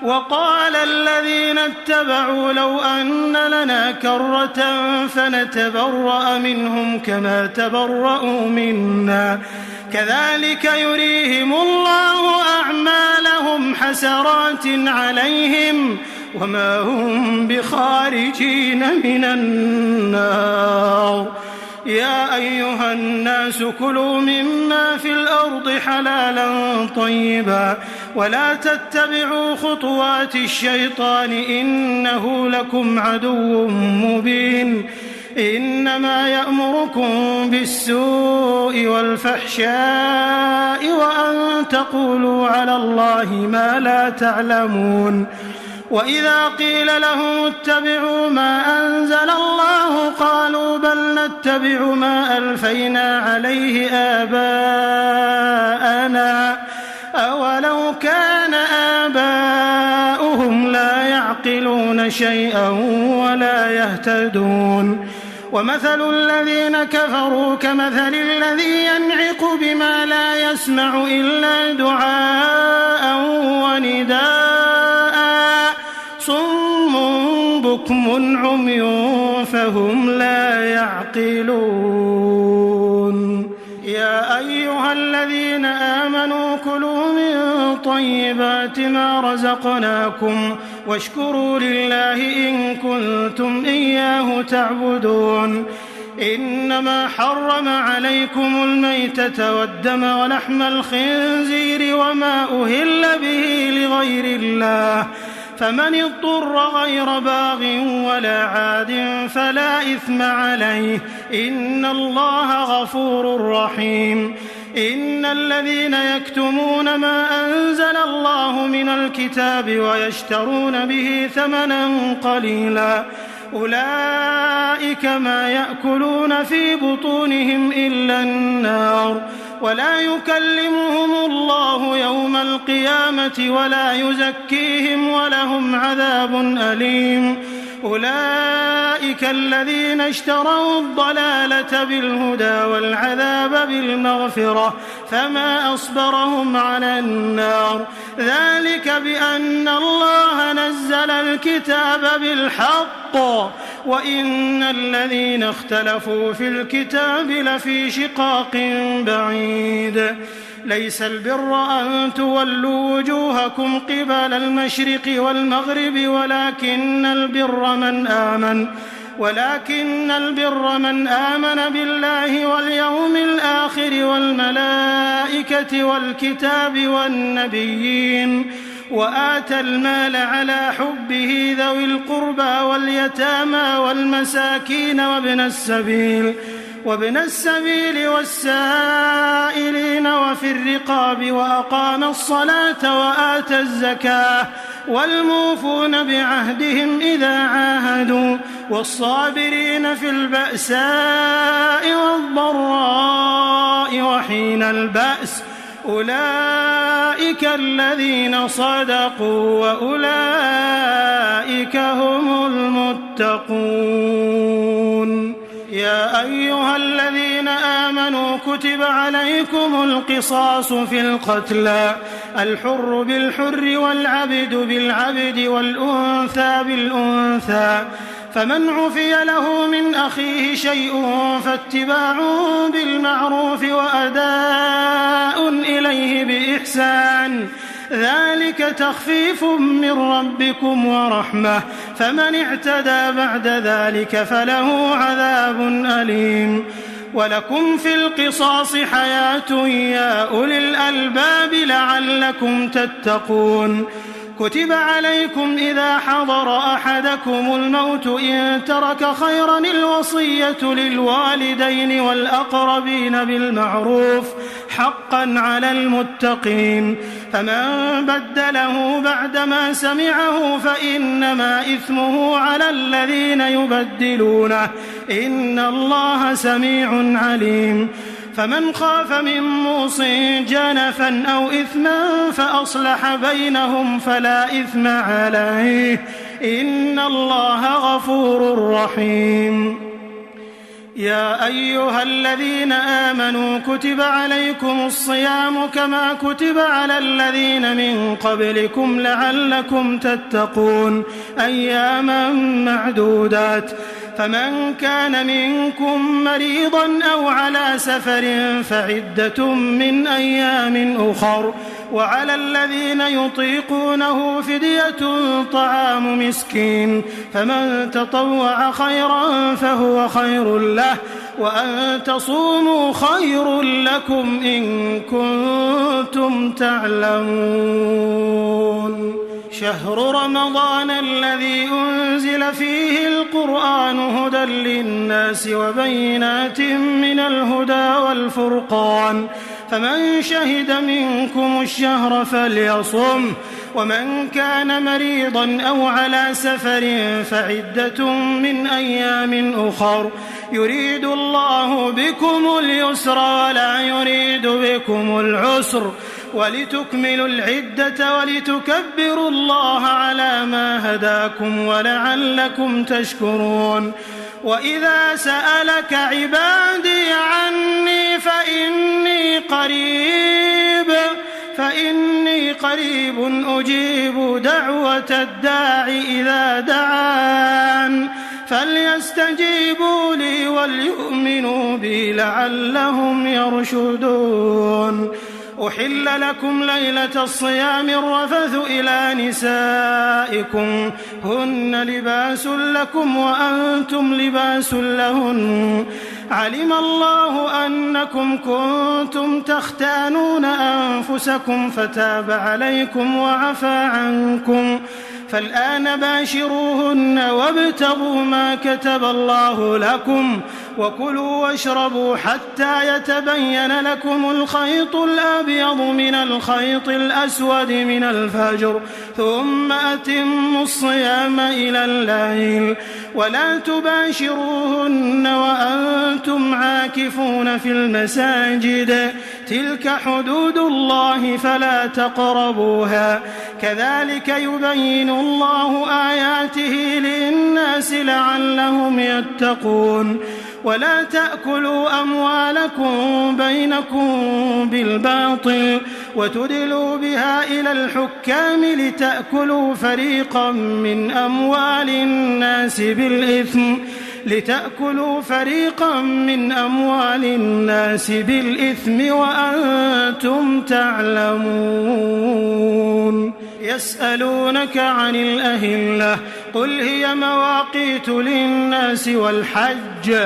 وقال الذين اتبعوا لو أن لنا كرة فنتبرأ منهم كما تبرأوا منا كذلك يريهم الله أعمالهم حسرات عليهم وما هم بخارجين من النار. يا أيها الناس كلوا مما في الأرض حلالا طيبا ولا تتبعوا خطوات الشيطان إنه لكم عدو مبين. إنما يأمركم بالسوء والفحشاء وأن تقولوا على الله ما لا تعلمون. وإذا قيل لهم اتبعوا ما أنزل الله قالوا بل نتبع ما ألفينا عليه آباءنا أولو كان آباؤهم لا يعقلون شيئا ولا يهتدون. ومثل الذين كفروا كمثل الذي ينعق بما لا يسمع إلا دعاء ونداء صم بكم عمي فهم لا يعقلون. يا أيها الذين آمنوا كلوا من طيبات ما رزقناكم واشكروا لله إن كنتم إياه تعبدون. إنما حرم عليكم الميتة والدم ولحم الخنزير وما أهل به لغير الله فمن اضطر غير باغ ولا عاد فلا إثم عليه إن الله غفور رحيم. إن الذين يكتمون ما أنزل الله من الكتاب ويشترون به ثمنا قليلا أولئك ما يأكلون في بطونهم إلا النار ولا يكلمهم الله يوم القيامة ولا يزكيهم ولهم عذاب أليم. أولئك الذين اشتروا الضلالة بالهدى والعذاب بالمغفرة فما أصبرهم على النار ذلك بأن الله نزل الكتاب بالحق وإن الذين اختلفوا في الكتاب لفي شقاق بعيد. ليس البر أن تولوا وجوهكم قبل المشرق والمغرب ولكن البر من آمن بالله واليوم الآخر والملائكة والكتاب والنبيين وآتى المال على حبه ذوي القربى واليتامى والمساكين وابن السبيل والسائلين وفي الرقاب وأقام الصلاة وآتى الزكاة والموفون بعهدهم إذا عاهدوا والصابرين في البأساء والضراء وحين البأس أولئك الذين صدقوا وأولئك هم المتقون. يا أيها الذين آمنوا كتب عليكم القصاص في القتلى الحر بالحر والعبد بالعبد والأنثى بالأنثى فمن عفي له من أخيه شيء فاتباع بالمعروف وأداء إليه بإحسان ذلك تخفيف من ربكم ورحمة فمن اعتدى بعد ذلك فله عذاب أليم. ولكم في القصاص حياة يا أولي الألباب لعلكم تتقون. كتب عليكم إذا حضر أحدكم الموت إن ترك خيرا الوصية للوالدين والأقربين بالمعروف حقا على المتقين فمن بدله بعدما سمعه فإنما إثمه على الذين يبدلونه إن الله سميع عليم. فمن خاف من موص جنفا أو إثما فأصلح بينهم فلا إثم عليه إن الله غفور رحيم. يا أيها الذين آمنوا كتب عليكم الصيام كما كتب على الذين من قبلكم لعلكم تتقون أياما معدودات فمن كان منكم مريضا أو على سفر فعدة من أيام أخر وعلى الذين يطيقونه فدية طعام مسكين فمن تطوع خيرا فهو خير له وأن تصوموا خير لكم إن كنتم تعلمون شهر رمضان الذي أنزل فيه القرآن هدى للناس وبينات من الهدى والفرقان فمن شهد منكم الشهر فليصم ومن كان مريضا أو على سفر فعدة من أيام أخر يريد الله بكم اليسر ولا يريد بكم العسر ولتكملوا العدة ولتكبروا الله على ما هداكم ولعلكم تشكرون وإذا سألك عبادي عني فإني قريب أجيب دعوة الداع إذا دعان فليستجيبوا لي وليؤمنوا بي لعلهم يرشدون أحل لكم ليلة الصيام الرفث إلى نسائكم هن لباس لكم وأنتم لباس لهن علم الله أنكم كنتم تختانون أنفسكم فتاب عليكم وعفى عنكم فالآن باشروهن وابتغوا ما كتب الله لكم وكلوا واشربوا حتى يتبين لكم الخيط الأبيض من الخيط الأسود من الفجر ثم أتموا الصيام إلى الليل ولا تباشروهن وأنتم عاكفون في المساجد تلك حدود الله فلا تقربوها كذلك يبين الله آياته للناس لعلهم يتقون ولا تأكلوا أموالكم بينكم بالباطل وتدلوا بها إلى الحكام لتأكلوا فريقا من أموال الناس بالإثم وأنتم تعلمون يسألونك عن الأهلة قل هي مواقيت للناس والحج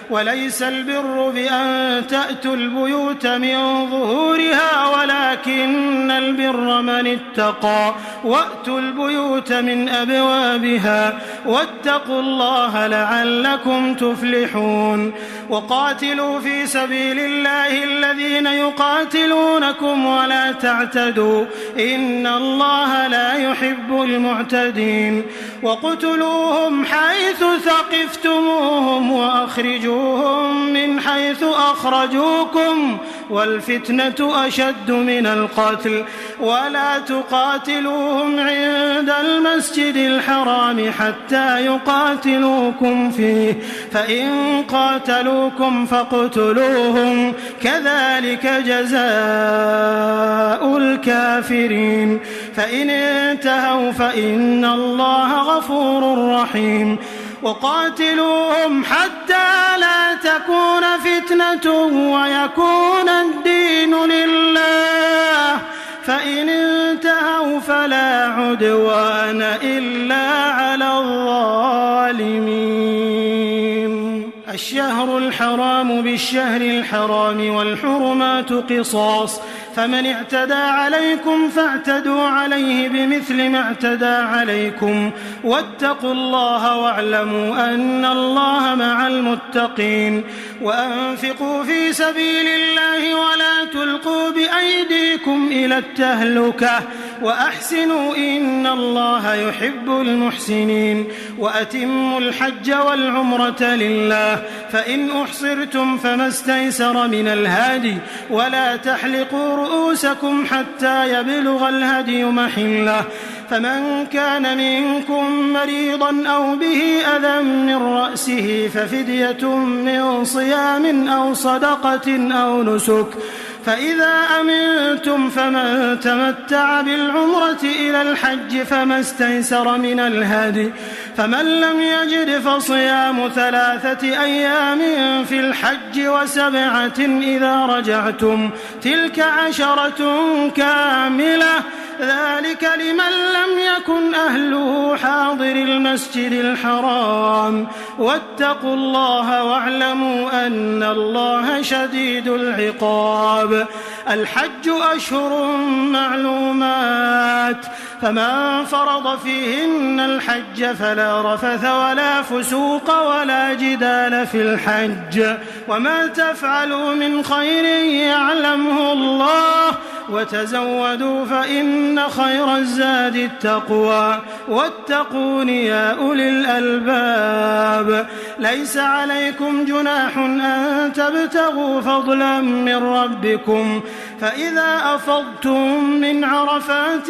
وليس البر بأن تأتوا البيوت من ظهورها ولكن البر من اتقى وأتوا البيوت من أبوابها واتقوا الله لعلكم تفلحون وقاتلوا في سبيل الله الذين يقاتلونكم ولا تعتدوا إن الله لا يحب المعتدين وقتلوهم حيث ثقفتموهم وأخرجوهم من حيث أخرجوكم والفتنة أشد من القتل ولا تقاتلوهم عند المسجد الحرام حتى يقاتلوكم فيه فإن قاتلوكم فاقتلوهم كذلك جزاء الكافرين فإن انتهوا فإن الله غفور رحيم وقاتلوهم حتى لا تكون فتنة ويكون الدين لله فإن انتهوا فلا عدوان إلا على الظالمين الشهر الحرام بالشهر الحرام والحرمات قصاص فمن اعتدى عليكم فاعتدوا عليه بمثل ما اعتدى عليكم واتقوا الله واعلموا أن الله مع المتقين وأنفقوا في سبيل الله ولا تلقوا بأيديكم إلى التهلكة وأحسنوا إن الله يحب المحسنين وأتموا الحج والعمرة لله فإن أحصرتم فما استيسر من الهدي ولا تحلقوا رؤوسكم حتى يبلغ الهدي محله فمن كان منكم مريضا أو به أذى من رأسه ففدية من صيام أو صدقة أو نسك، فإذا أمنتم فمن تمتع بالعمرة إلى الحج فما استيسر من الهدي، فمن لم يجد فصيام 3 أيام في الحج و7 إذا رجعتم، تلك 10 كاملة، ذلك لمن لم يكن أهله حاضر المسجد الحرام. واتقوا الله واعلموا أن الله شديد العقاب. الحج أشهر معلومات، فمن فرض فيهن الحج فلا رفث ولا فسوق ولا جدال في الحج، وما تفعلوا من خير يعلمه الله، وتزودوا فإن خير الزاد التقوى، واتقون يا أولي الألباب. ليس عليكم جناح أن تبتغوا فضلا من ربكم، فإذا أفضتم من عرفات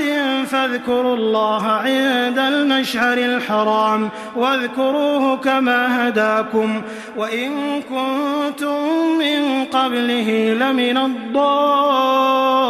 فاذكروا الله عند المشعر الحرام واذكروه كما هداكم، وإن كنتم من قبله لمن الضالين.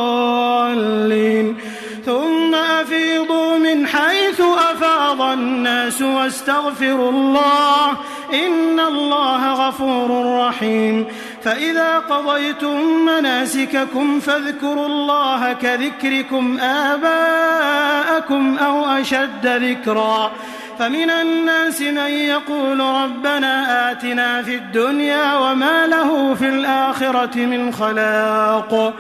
ثم أفيضوا من حيث أفاض الناس واستغفروا الله إن الله غفور رحيم. فإذا قضيتم مناسككم فاذكروا الله كذكركم آباءكم أو أشد ذكرا. فمن الناس من يقول ربنا آتنا في الدنيا وما له في الآخرة من خلاق،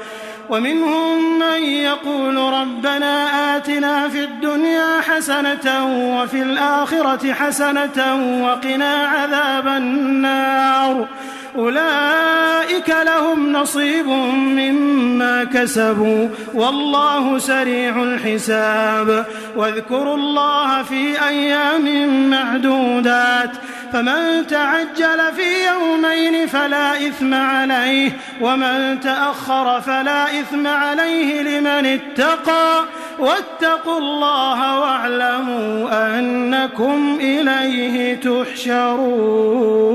ومنهم من يقول ربنا آتنا في الدنيا حسنة وفي الآخرة حسنة وقنا عذاب النار. أولئك لهم نصيب مما كسبوا والله سريع الحساب. واذكروا الله في أيام معدودات، فمن تعجل في يومين فلا إثم عليه، ومن تأخر فلا إثم عليه لمن اتقى. واتقوا الله واعلموا أنكم إليه تحشرون.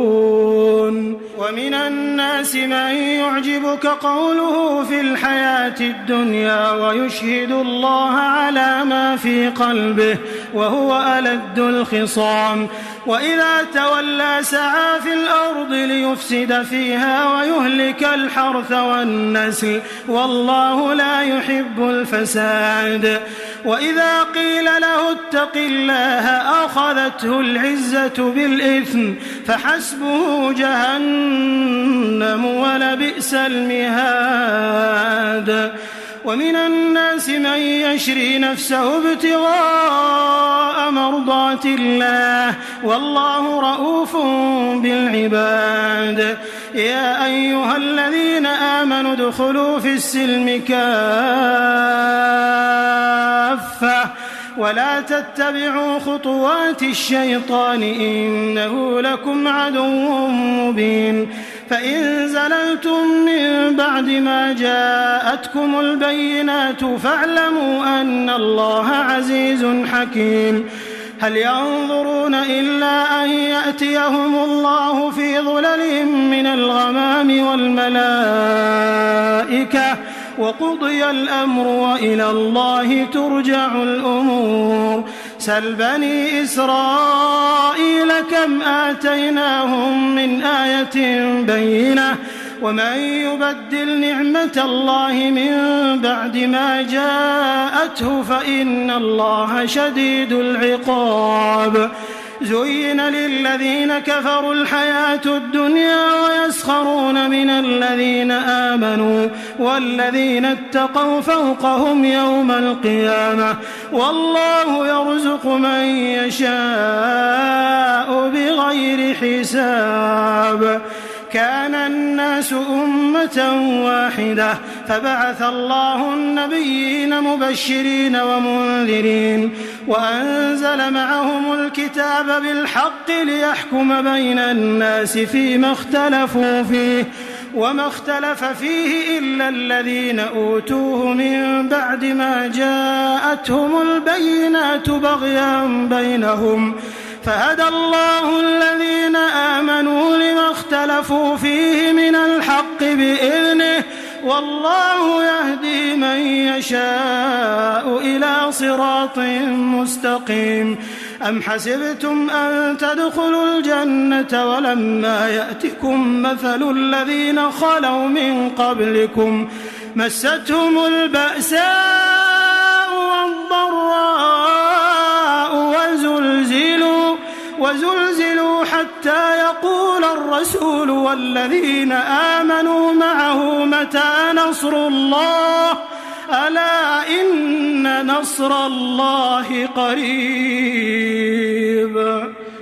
ومن الناس من يعجبك قوله في الحياة الدنيا ويشهد الله على ما في قلبه وهو ألد الخصام، وإذا تولى سعى في الأرض ليفسد فيها ويهلك الحرث والنسل والله لا يحب الفساد. وإذا قيل له اتق الله أخذته العزة بالإثم فحسبه جهنم ولبئس المهاد. ومن الناس من يشري نفسه ابتغاء مرضات الله والله رؤوف بالعباد. يا أيها الذين آمنوا ادخلوا في السلم كافة ولا تتبعوا خطوات الشيطان إنه لكم عدو مبين. فإن زللتم من بعد ما جاءتكم البينات فاعلموا أن الله عزيز حكيم. هل ينظرون إلا أن يأتيهم الله في ظلل من الغمام والملائكة وقضي الأمر وإلى الله ترجع الأمور. سل بني إسرائيل كم آتيناهم من آية بينة ومن يبدل نعمة الله من بعد ما جاءته فإن الله شديد العقاب. زين للذين كفروا الحياة الدنيا ويسخرون من الذين آمنوا والذين اتقوا فوقهم يوم القيامة والله يرزق من يشاء بغير حساب. كان الناس أمة واحدة فبعث الله النبيين مبشرين ومنذرين وأنزل معهم الكتاب بالحق ليحكم بين الناس فيما اختلفوا فيه وما اختلف فيه إلا الذين أوتوه من بعد ما جاءتهم البينات بغيا بينهم فهدى الله الذين آمنوا لما اختلفوا فيه من الحق بإذنه والله يهدي من يشاء إلى صراط مستقيم. أم حسبتم أن تدخلوا الجنة ولما يأتكم مثل الذين خلوا من قبلكم مستهم البأساء والضراء وزلزلوا حتى يقول الرسول والذين آمنوا معه متى نصر الله ألا إن نصر الله قريب.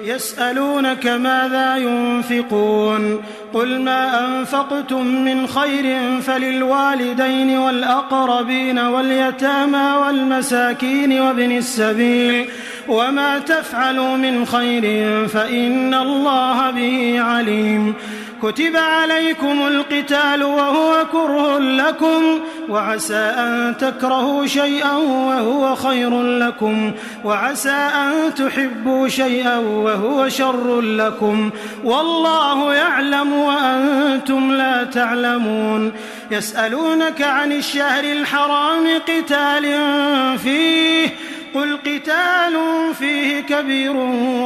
يسألونك ماذا ينفقون قل ما أنفقتم من خير فللوالدين والأقربين واليتامى والمساكين وابن السبيل وما تفعلوا من خير فإن الله به عليم. كتب عليكم القتال وهو كره لكم وعسى أن تكرهوا شيئا وهو خير لكم وعسى أن تحبوا شيئا وهو شر لكم والله يعلم وأنتم لا تعلمون. يسألونك عن الشهر الحرام قتال فيه قل قتال فيه كبير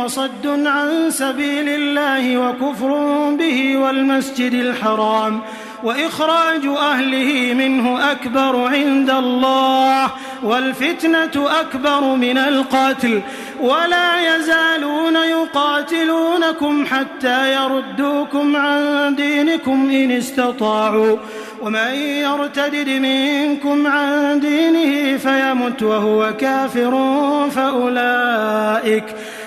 وصد عن سبيل الله وكفر به والمسجد الحرام وإخراج أهله منه أكبر عند الله والفتنة أكبر من القتل ولا يزالون يقاتلونكم حتى يردوكم عن دينكم إن استطاعوا ومن يرتدد منكم عن دينه فيمت وهو كافر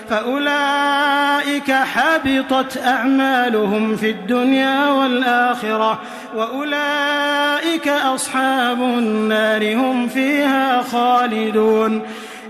فأولئك حبطت أعمالهم في الدنيا والآخرة وأولئك أصحاب النار هم فيها خالدون.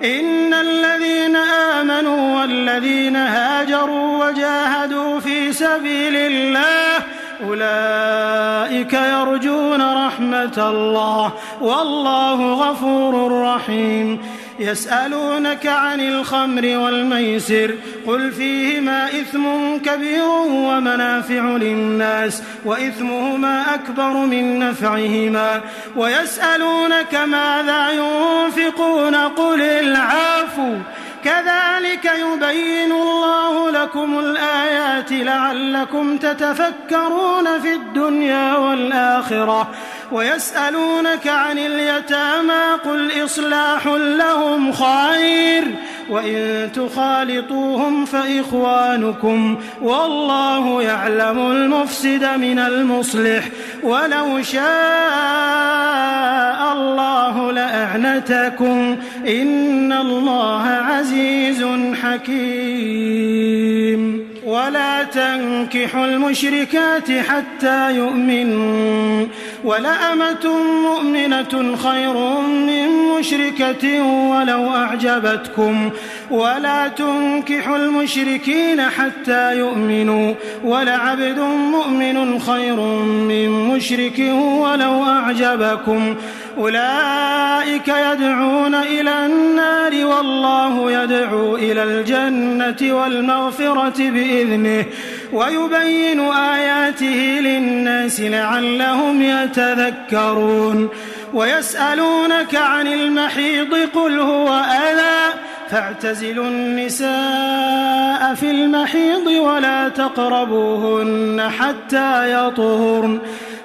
إن الذين آمنوا والذين هاجروا وجاهدوا في سبيل الله أولئك يرجون رحمة الله والله غفور رحيم. يسألونك عن الخمر والميسر قل فيهما إثم كبير ومنافع للناس وإثمهما أكبر من نفعهما ويسألونك ماذا ينفقون قل العفو كذلك يبين الله لكم الآيات لعلكم تتفكرون في الدنيا والآخرة. ويسألونك عن اليتامى قل إصلاح لهم خير وإن تخالطوهم فإخوانكم والله يعلم المفسد من المصلح ولو شاء الله لأعنتكم إن الله عزيز حكيم. ولا تنكحوا المشركات حتى يؤمنوا ولأمة مؤمنة خير من مشركة ولو أعجبتكم ولا تنكحوا المشركين حتى يؤمنوا ولعبد مؤمن خير من مشرك ولو أعجبكم أولئك يدعون إلى النار والله يدعو إلى الجنة والمغفرة بإذنه ويبين آياته للناس لعلهم يتذكرون. ويسألونك عن المحيض قل هو أذى فاعتزلوا النساء في المحيض ولا تقربوهن حتى يطهرن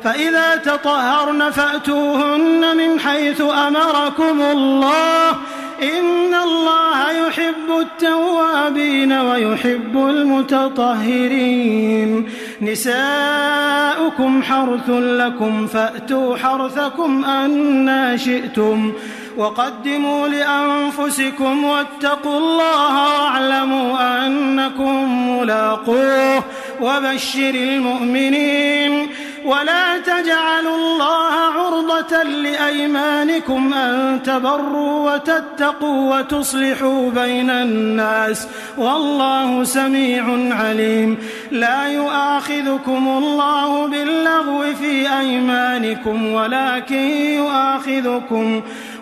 فإذا تطهرن فأتوهن من حيث أمركم الله إن الله يحب التوابين ويحب المتطهرين. نساؤكم حرث لكم فأتوا حرثكم أنى شئتم وقدموا لأنفسكم واتقوا الله واعلموا أنكم ملاقوه وبشر المؤمنين. ولا تجعلوا الله عرضة لأيمانكم أن تبروا وتتقوا وتصلحوا بين الناس والله سميع عليم. لا يؤاخذكم الله باللغو أيمانكم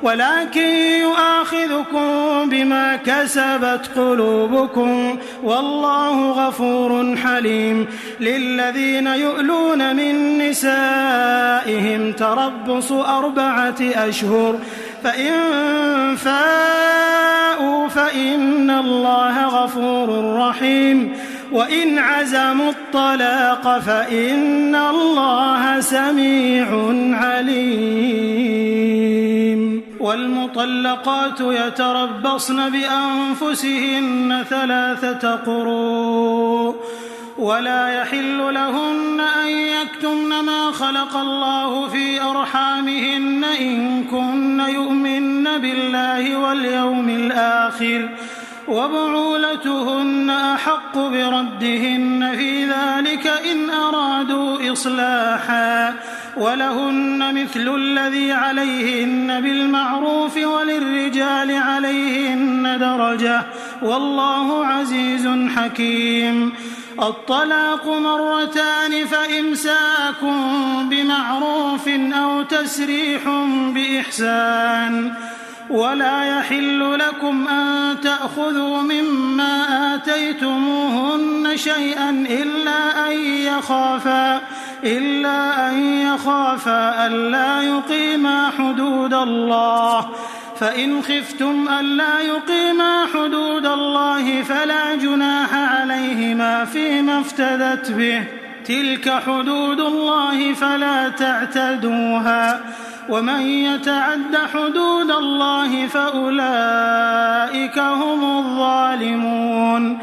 ولكن يؤاخذكم بما كسبت قلوبكم والله غفور حليم. للذين يؤلون من نسائهم تربص 4 أشهر فإن فاءوا فإن الله غفور رحيم وإن عزموا الطلاق فإن الله سميع عليم. والمطلقات يتربصن بأنفسهن 3 قروء ولا يحل لهن أن يكتمن ما خلق الله في أرحامهن إن كن يؤمن بالله واليوم الآخر وبعولتهن أحق بردهن في ذلك إن أرادوا إصلاحا ولهن مثل الذي عليهن بالمعروف وللرجال عليهن درجة والله عزيز حكيم. الطلاق 2 فإمساك بمعروف أو تسريح بإحسان ولا يحل لكم أن تأخذوا مما آتيتموهن شيئا إلا أن يخافا ألا يقيما حدود الله فإن خفتم ألا يقيما حدود الله فلا جناح عليهما فيما افتدت به تلك حدود الله فلا تعتدوها ومن يتعد حدود الله فأولئك هم الظالمون.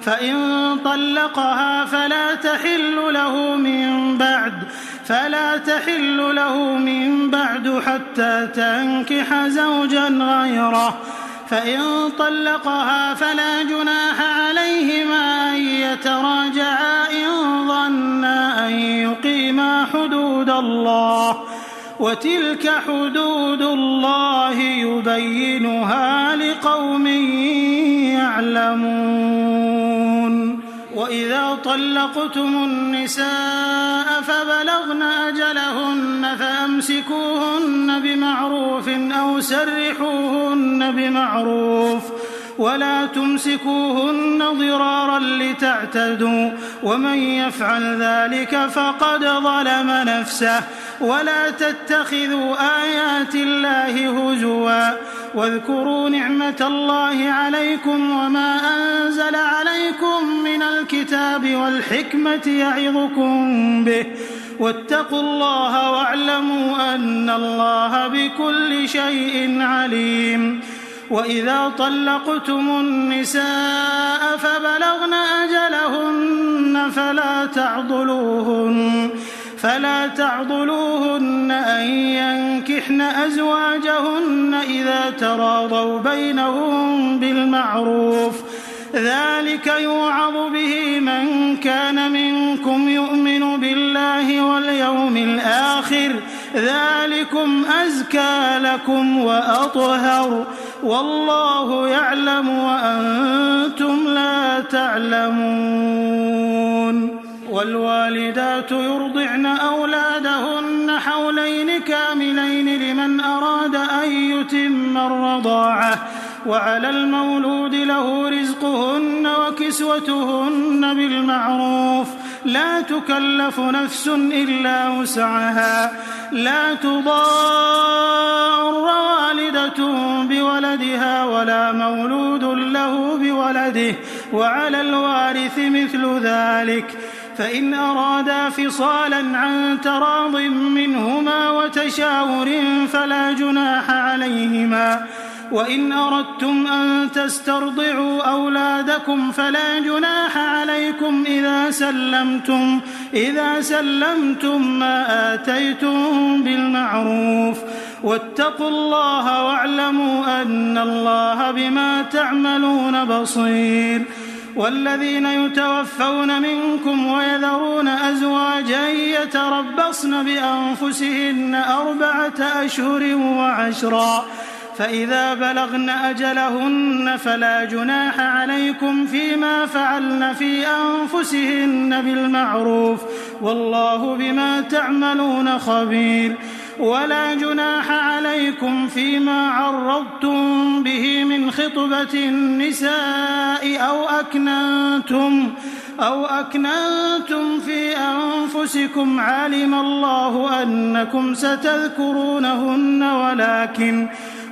فإن طلقها فلا تحل له من بعد حتى تنكح زوجا غيره. فإن طلقها فلا جناح عليهما أن يتراجعا إن ظنا أن يقيما حدود الله وتلك حدود الله يبينها لقوم يعلمون. وإذا طلقتم النساء فبلغن أجلهن فأمسكوهن بمعروف أو سرحوهن بمعروف ولا تمسكوهن ضرارا لتعتدوا ومن يفعل ذلك فقد ظلم نفسه. ولا تتخذوا آيات الله هزوا واذكروا نعمة الله عليكم وما أنزل عليكم من الكتاب والحكمة يعظكم به واتقوا الله واعلموا أن الله بكل شيء عليم. وإذا طلقتم النساء فبلغن أجلهن فلا تعضلوهن أن ينكحن أزواجهن إذا تراضوا بينهم بالمعروف ذلك يوعظ به من كان منكم يؤمن بالله واليوم الآخر ذلكم أزكى لكم وأطهر والله يعلم وأنتم لا تعلمون. والوالدات يرضعن أولادهن حولين كاملين لمن أراد أن يتم الرضاعة وعلى المولود له رزقهن وكسوتهن بالمعروف لا تكلف نفس إلا وسعها لا تضار والدة بولدها ولا مولود له بولده وعلى الوارث مثل ذلك فإن أرادا فصالا عن تراض منهما وتشاور فلا جناح عليهما. وإن أردتم أن تسترضعوا أولادكم فلا جناح عليكم إذا سلمتم ما آتيتم بالمعروف واتقوا الله واعلموا أن الله بما تعملون بصير. والذين يتوفون منكم ويذرون أزواجا يتربصن بأنفسهن 4 أشهر وعشرا فإذا بلغن أجلهن فلا جناح عليكم فيما فعلن في أنفسهن بالمعروف والله بما تعملون خبير. ولا جناح عليكم فيما عرضتم به من خطبة النساء أو أكننتم في أنفسكم علم الله أنكم ستذكرونهن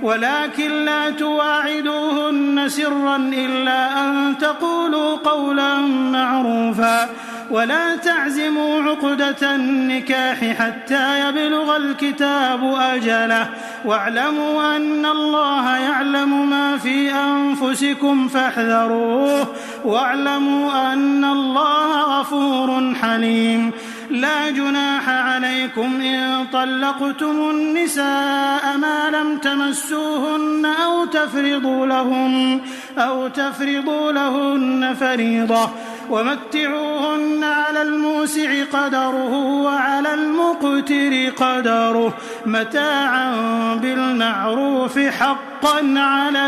ولكن لا تواعدوهن سرا إلا أن تقولوا قولا معروفا ولا تعزموا عقدة النكاح حتى يبلغ الكتاب أجله واعلموا أن الله يعلم ما في أنفسكم فاحذروه واعلموا أن الله غفور حليم. لا جناح عليكم إن طلقتم النساء ما لم تمسوهن أو تفرضوا لهن فريضة ومتعوهن على الموسع قدره وعلى المقتر قدره متاعا بالمعروف حقا على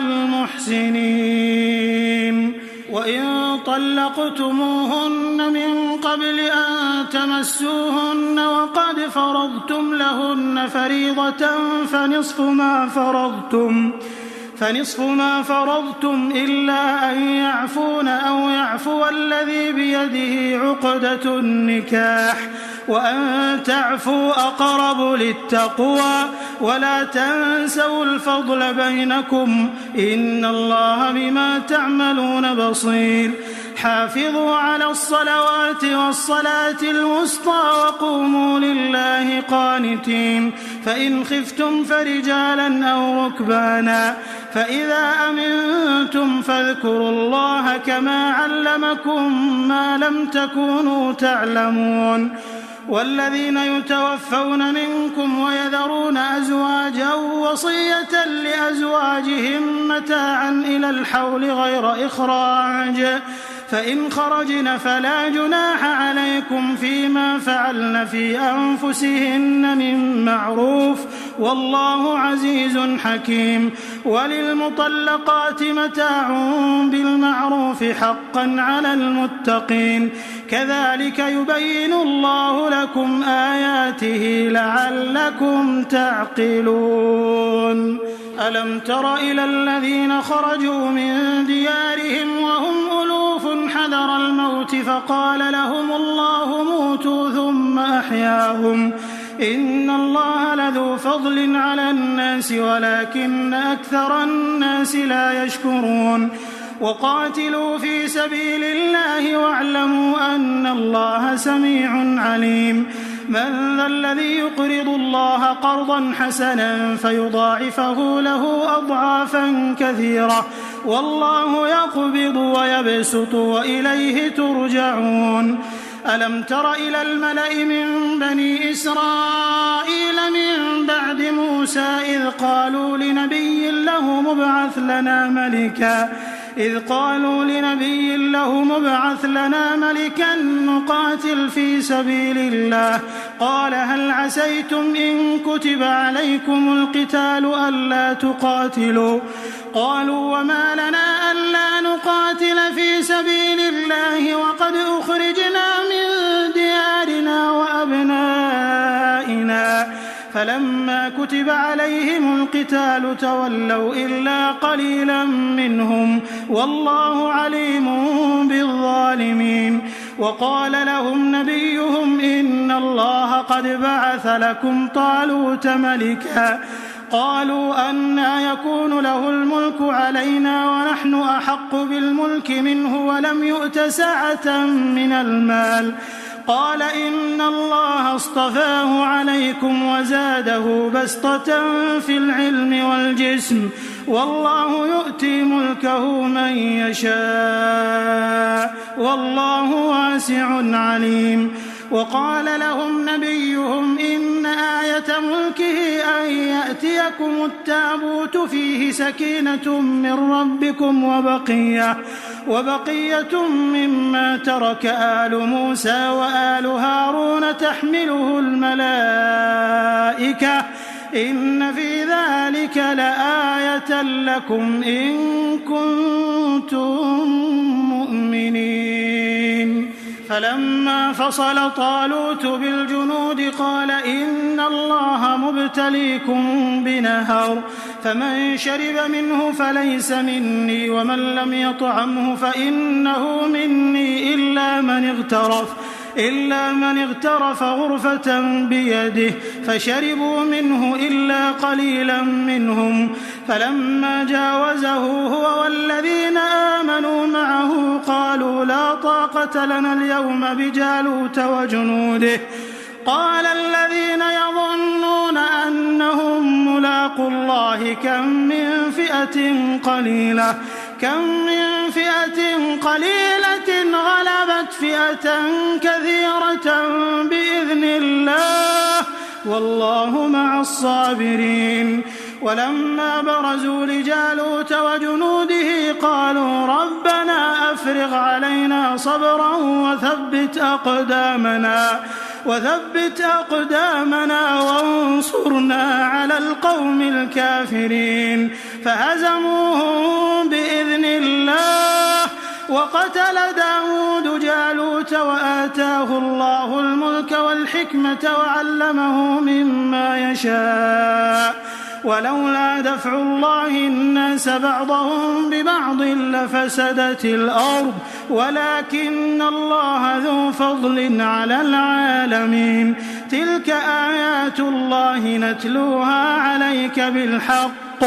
المحسنين. وإن طلقتموهن من قبل أن تمسوهن وقد فرضتم لهن فريضة فنصف ما فرضتم إلا أن يعفون أو يعفو الذي بيده عقدة النكاح وأن تعفوا أقرب للتقوى ولا تنسوا الفضل بينكم إن الله بما تعملون بصير. حافظوا على الصلوات والصلاة الوسطى وقوموا لله قانتين فإن خفتم فرجالا أو ركبانا فإذا أمنتم فاذكروا الله كما علمكم ما لم تكونوا تعلمون. والذين يتوفون منكم ويذرون أزواجا وصية لأزواجهم متاعا إلى الحول غير إخراج فإن خرجن فلا جناح عليكم فيما فعلن في أنفسهن من معروف والله عزيز حكيم. وللمطلقات متاع بالمعروف حقا على المتقين كذلك يبين الله لكم آياته لعلكم تعقلون. ألم تر إلى الذين خرجوا من ديارهم وهم ألوف حذر الموت فقال لهم الله موتوا ثم أحياهم إن الله لذو فضل على الناس ولكن أكثر الناس لا يشكرون. وقاتلوا في سبيل الله واعلموا أن الله سميع عليم. من ذا الذي يقرض الله قرضا حسنا فيضاعفه له أضعافا كثيرة والله يقبض ويبسط وإليه ترجعون. ألم تر إلى الملأ من بني إسرائيل من بعد موسى إذ قالوا لنبي له مبعث لنا ملكا نقاتل في سبيل الله قال هل عسيتم إن كتب عليكم القتال ألا تقاتلوا قالوا وما لنا ألا نقاتل في سبيل الله وقد أخرجنا من ديارنا وأبنائنا فلما كتب عليهم القتال تولوا إلا قليلا منهم والله عليم بالظالمين. وقال لهم نبيهم إن الله قد بعث لكم طالوت ملكا قالوا أنى يكون له الملك علينا ونحن أحق بالملك منه ولم يؤت سعة من المال قال إن الله اصطفاه عليكم وزاده بسطة في العلم والجسم والله يؤتي ملكه من يشاء والله واسع عليم. وقال لهم نبيهم إن آية ملكه أن يأتيكم التابوت فيه سكينة من ربكم وبقية مما ترك آل موسى وآل هارون تحمله الملائكة إن في ذلك لآية لكم إن كنتم مؤمنين. فلما فصل طالوت بالجنود قال إن الله مبتليكم بنهر فمن شرب منه فليس مني ومن لم يطعمه فإنه مني إلا من اغترف غرفة بيده فشربوا منه إلا قليلا منهم. فلما جاوزه هو والذين آمنوا معه قالوا لا طاقة لنا اليوم بجالوت وجنوده. قال الذين يظنون أنهم ملاقو الله كم من فئة قليلة غلبت فئة كثيرة بإذن الله والله مع الصابرين. ولما برزوا لجالوت وجنوده قالوا ربنا أفرغ علينا صبرا وثبت أقدامنا وانصرنا على القوم الكافرين. فهزموهم بإذن الله وقتل داود جالوت وآتاه الله الملك والحكمة وعلمه مما يشاء. ولولا دفع الله الناس بعضهم ببعض لفسدت الأرض ولكن الله ذو فضل على العالمين. تلك آيات الله نتلوها عليك بالحق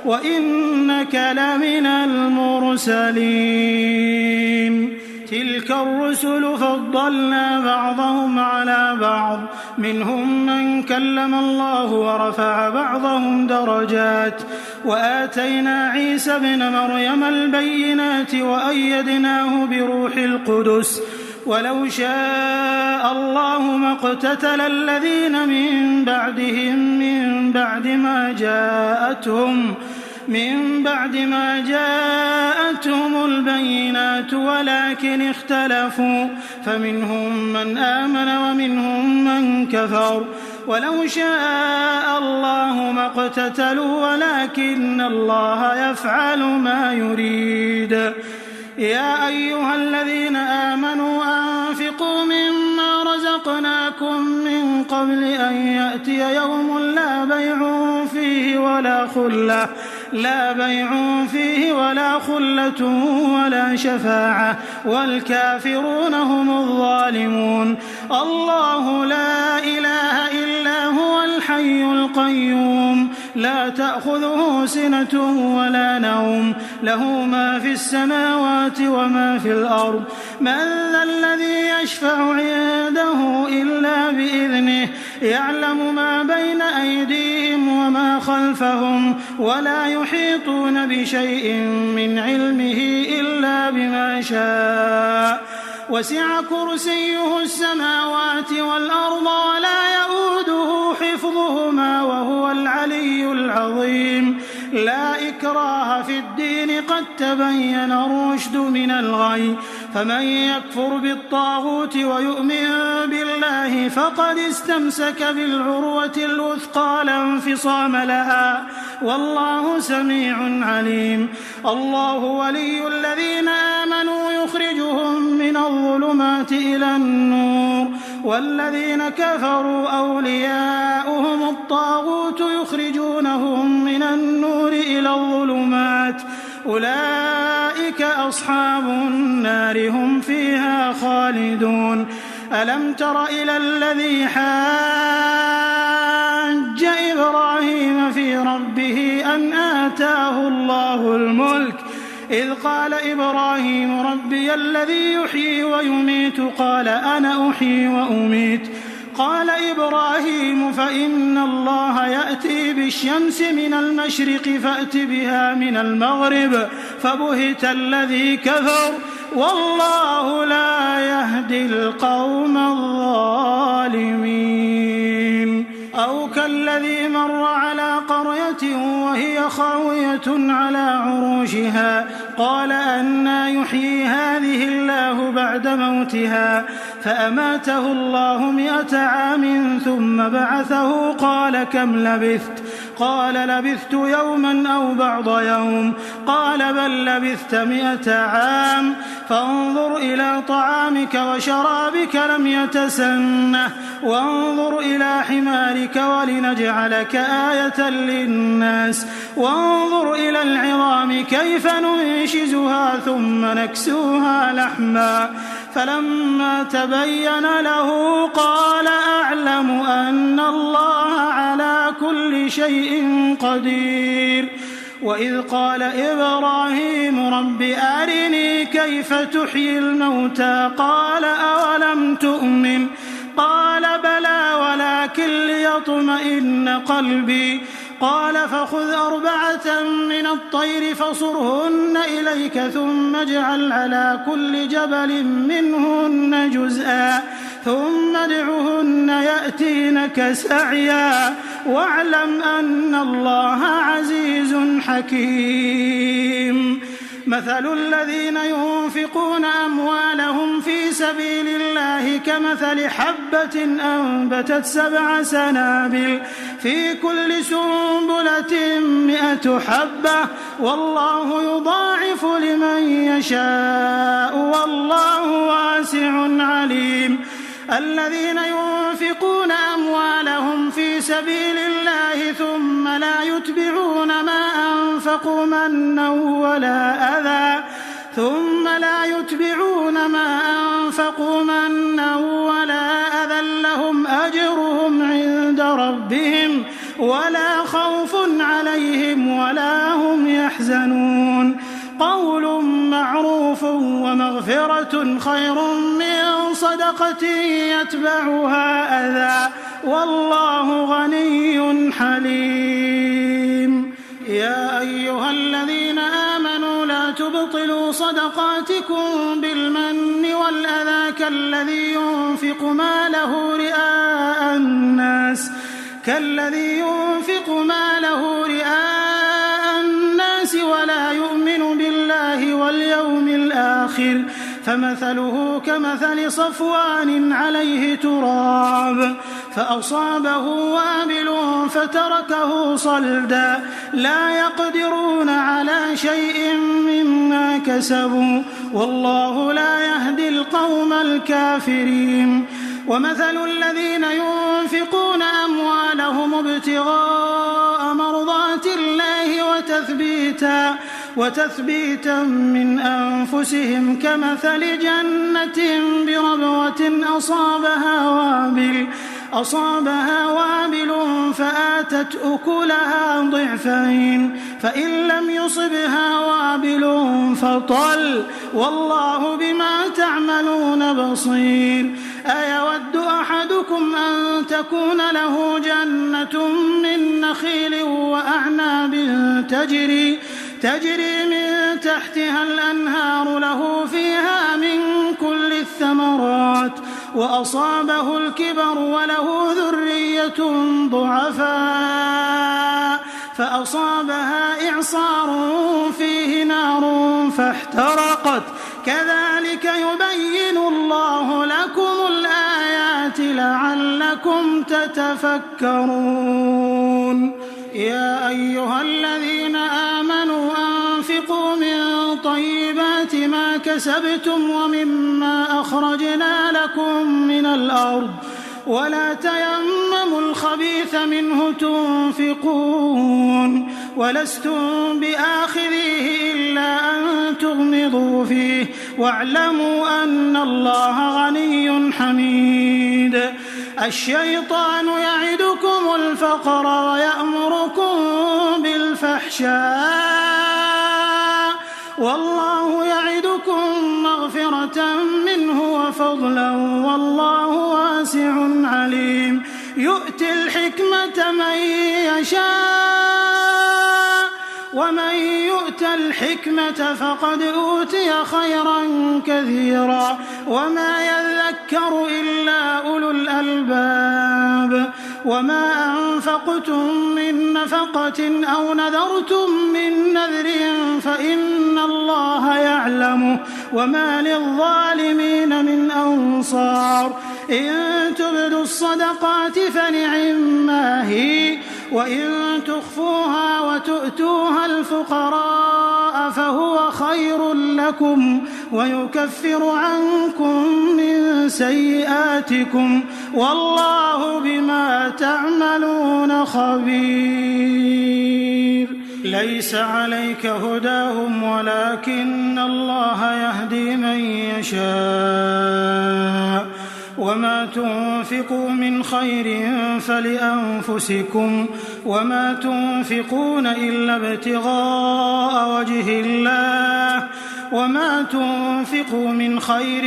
وإنك لمن المرسلين. تلك الرسل فضلنا بعضهم على بعض منهم من كلم الله ورفع بعضهم درجات وآتينا عيسى ابن مريم البينات وأيدناه بروح القدس. ولو شاء الله ما اقتتل الذين من بعدهم من بعد ما جاءتهم البينات ولكن اختلفوا فمنهم من آمن ومنهم من كفر. ولو شاء الله ما اقتتلوا ولكن الله يفعل ما يريد. يا أيها الذين آمنوا أنفقوا مما رزقناكم من قبل أن يأتي يوم لا بيع فيه ولا خلة ولا شفاعة والكافرون هم الظالمون. الله لا إله إلا هو الحي القيوم لا تأخذه سنة ولا نوم له ما في السماوات وما في الأرض. من ذا الذي يشفع عنده إلا بإذنه يعلم ما بين أيديهم وما خلفهم ولا يحيطون بشيء من علمه إلا بما شاء. وسع كرسيه السماوات والأرض ولا يؤوده حفظهما وهو العلي العظيم. لا إكراه في الدين قد تبين الرشد من الغي فمن يكفر بالطاغوت ويؤمن بالله فقد استمسك بالعروة الوثقى لا انفصام لها والله سميع عليم. الله ولي الذين آمنوا يخرجهم من الظلمات إلى النور والذين كفروا أولياؤهم الطاغوت يخرجونهم من النور إلى الظلمات أولئك أصحاب النار هم فيها خالدون. ألم تر إلى الذي حاج إبراهيم في ربه أن آتاه الله الملك إذ قال إبراهيم ربي الذي يحيي ويميت قال أنا أحيي وأميت. قال إبراهيم فإن الله يأتي بالشمس من المشرق فأت بها من المغرب فبهت الذي كفر والله لا يهدي القوم الظالمين. أو كالذي مر على قرية وهي خاوية على عروشها قال أنى يحيي هذه الله بعد موتها فأماته الله 100 عام ثم بعثه قال كم لبثت؟ قال لبثت يوما أو بعض يوم. قال بل لبثت 100 عام. فانظر إلى طعامك وشرابك لم يتسنه وانظر إلى حمارك ولنجعلك آية للناس وانظر إلى العظام كيف ننشزها ثم نكسوها لحما. فلما تبين له قال أعلم أن الله على كل شيء قدير. وإذ قال إبراهيم رب أرني كيف تحيي الموتى قال أولم تؤمن قال بلى ولكن ليطمئن قلبي. قال فخذ 4 من الطير فصرهن إليك ثم اجعل على كل جبل منهن جزءا ثم ادعهن يأتينك سعيا واعلم أن الله عزيز حكيم. مثل الذين ينفقون أموالهم في سبيل الله كمثل حبة أنبتت 7 سنابل في كل سنبلة 100 حبة والله يضاعف لمن يشاء والله واسع عليم. الذين ينفقون أموالهم في سبيل الله ثم لا يتبعون ما أنفقوا منا ولا أذى لهم أجرهم عند ربهم ولا خوف عليهم ولا هم يحزنون. قول معروف ومغفرة خير من صدقة يتبعها أذى والله غني حليم. يا أيها الذين آمنوا لا تبطلوا صدقاتكم بالمن والأذى كالذي ينفق ماله رئاء الناس ولا يؤمن بالله واليوم الآخر فمثله كمثل صفوان عليه تراب فأصابه وابل فتركه صلدا لا يقدرون على شيء مما كسبوا والله لا يهدي القوم الكافرين. ومثل الذين ينفقون أموالهم ابتغاء مرضات الله وتثبيتا من أنفسهم كمثل جنة بربوة أصابها وابل فآتت أكلها ضعفين فإن لم يصبها وابل فطل والله بما تعملون بصير. أيود أحدكم أن تكون له جنة من نخيل وأعناب تجري من تحتها الأنهار له فيها من كل الثمرات وأصابه الكبر وله ذرية ضعفاء فأصابها إعصار فيه نار فاحترقت كذلك يبين الله لكم الآيات لعلكم تتفكرون. يا أيها الذين آمنوا أنفقوا من طيبات ما كسبتم ومما أخرجنا لكم من الأرض ولا تيمموا الخبيث منه تنفقون ولستم بآخذيه إلا أن تغمضوا فيه واعلموا أن الله غني حميد. الشيطان يعدكم الفقر ويأمركم بالفحشاء والله يعدكم مغفرة منه وفضلا والله واسع عليم. يؤتي الحكمة من يشاء ومن يؤت الحكمة فقد أوتي خيرا كثيرا وما يذكر إلا أولو الألباب. وما أنفقتم من نفقة أو نذرتم من نذر فإن الله يعلمه وما للظالمين من أنصار إن تبدوا الصدقات فنعما هي وإن تخفوها وتؤتوها الفقراء فهو خير لكم ويكفر عنكم من سيئاتكم والله بما تعملون خبير. ليس عليك هداهم ولكن الله يهدي من يشاء وما تنفقوا من خير فلأنفسكم وما تنفقون إلا ابتغاء وجه الله وما تنفقوا من خير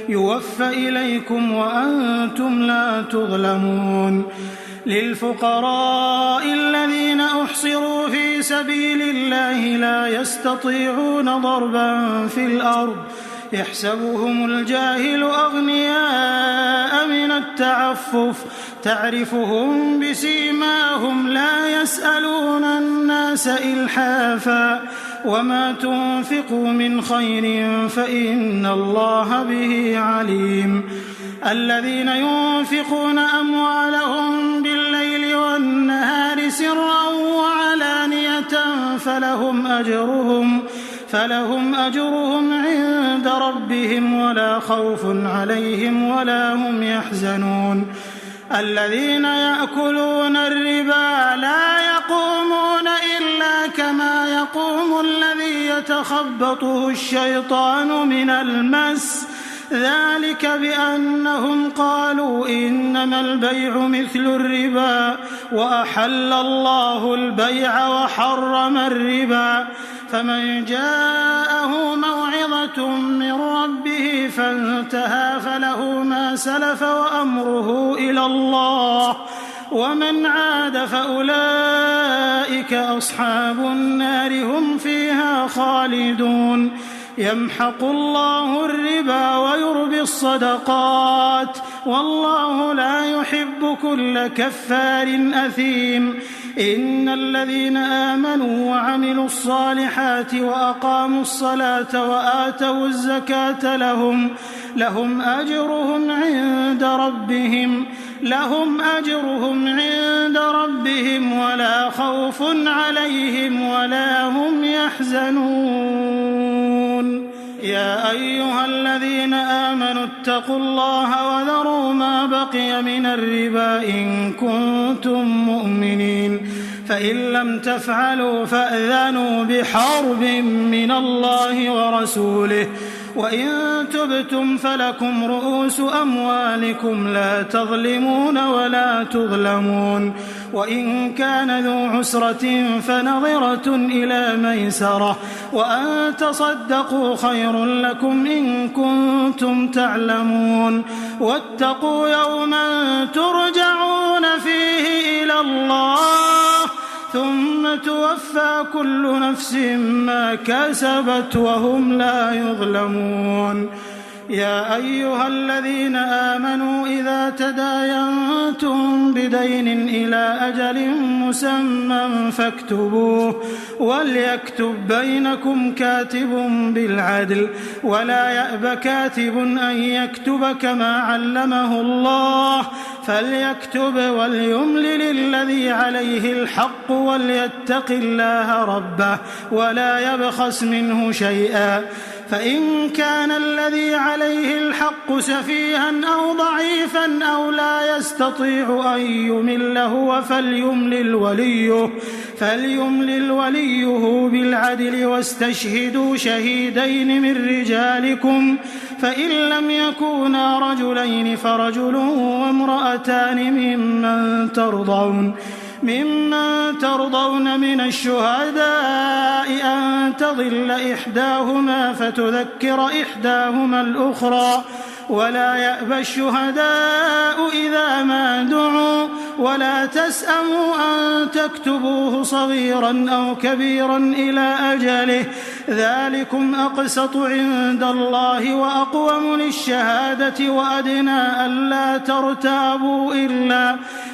يوفى إليكم وأنتم لا تظلمون. للفقراء الذين أحصروا في سبيل الله لا يستطيعون ضربا في الأرض يحسبهم الجاهل أغنياء من التعفف تعرفهم بسيماهم لا يسألون الناس إلحافا وما تنفقوا من خير فإن الله به عليم. الذين ينفقون أموالهم بالليل والنهار سرا وعلانية فلهم أجرهم عند ربهم ولا خوف عليهم ولا هم يحزنون. الذين يأكلون الربا لا يقومون إلا كما يقوم الذي يتخبطه الشيطان من المس ذلك بأنهم قالوا إنما البيع مثل الربا وأحل الله البيع وحرم الربا فمن جاءه موعظة من ربه فانتهى فله ما سلف وأمره إلى الله ومن عاد فأولئك أصحاب النار هم فيها خالدون. يمحق الله الربا ويربي الصدقات والله لا يحب كل كفار أثيم. إن الذين آمنوا وعملوا الصالحات وأقاموا الصلاة وآتوا الزكاة لهم أجرهم عند ربهم ولا خوف عليهم ولا هم يحزنون. يا أيها الذين آمنوا اتقوا الله وذروا ما بقي من الربا إن كنتم مؤمنين فإن لم تفعلوا فأذنوا بحرب من الله ورسوله وإن تبتم فلكم رؤوس أموالكم لا تظلمون ولا تظلمون. وإن كان ذو عسرة فنظرة إلى ميسرة وأن تصدقوا خير لكم إن كنتم تعلمون. واتقوا يوما ترجعون فيه إلى الله ثم توفى كل نفس ما كسبت وهم لا يظلمون. يا أيها الذين آمنوا إذا تداينتم بدين إلى أجل مسمى فاكتبوه وليكتب بينكم كاتب بالعدل ولا يأب كاتب أن يكتب كما علمه الله فليكتب وليملل الذي عليه الحق وليتق الله ربه ولا يبخس منه شيئا فإن كان الذي عليه الحق سفيها أو ضعيفا أو لا يستطيع أن يمل هو فليملل وليه بالعدل واستشهدوا شهيدين من رجالكم فإن لم يكونا رجلين فرجل وامرأتان ممن ترضون من الشهداء أن تضل إحداهما فتذكر إحداهما الأخرى ولا يأبى الشهداء إذا ما دعوا ولا تسأموا أن تكتبوه صغيرا أو كبيرا إلى أجله ذلكم أقسط عند الله وأقوم للشهادة وأدنى ألا ترتابوا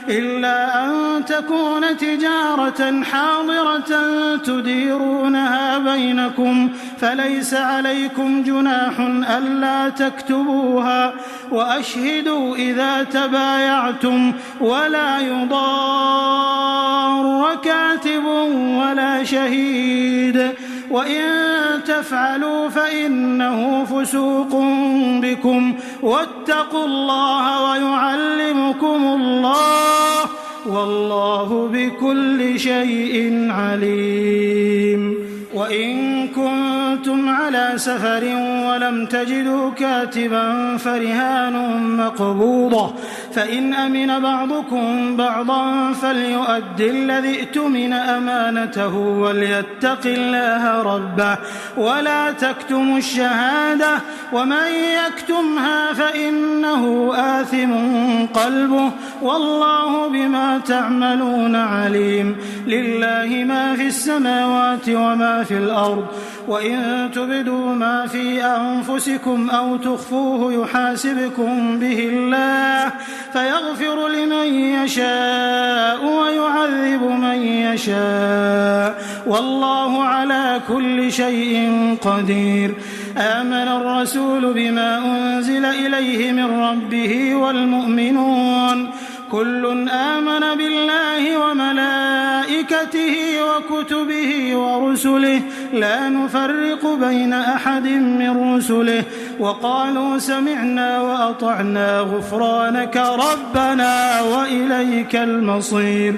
إلا أن تكون تجارة حاضرة تديرونها بينكم فليس عليكم جناح ألا تكتبوها وأشهدوا إذا تبايعتم ولا يضار كاتب ولا شهيد وإن تفعلوا فإنه فسوق بكم واتقوا الله ويعلمكم الله والله بكل شيء عليم. وإن كنتم على سفر ولم تجدوا كاتبا فرهان مقبوضة فإن أمن بعضكم بعضا فليؤد الذي ائتمن أمانته وليتق الله ربه ولا تكتموا الشهادة ومن يكتمها فإنه آثم قلبه والله بما تعملون عليم. لله ما في السماوات وما في الأرض وإن تبدوا ما في أنفسكم أو تخفوه يحاسبكم به الله فيغفر لمن يشاء ويعذب من يشاء والله على كل شيء قدير. آمن الرسول بما أنزل إليه من ربه والمؤمنون كل آمن بالله وملائكته وكتبه ورسله لا نفرق بين أحد من رسله وقالوا سمعنا وأطعنا غفرانك ربنا وإليك المصير.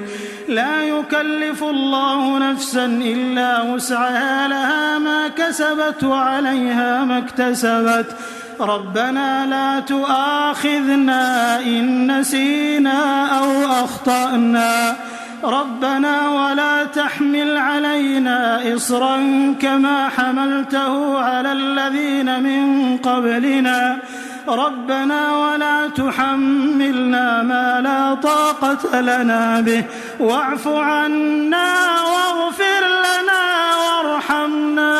لا يكلف الله نفسا إلا وسعها لها ما كسبت وعليها ما اكتسبت ربنا لا تؤاخذنا إن نسينا أو أخطأنا ربنا ولا تحمل علينا إصرا كما حملته على الذين من قبلنا ربنا ولا تحملنا ما لا طاقة لنا به واعف عنا واغفر لنا وارحمنا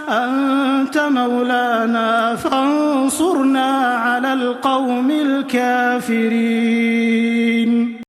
أنت مولانا فانصرنا على القوم الكافرين.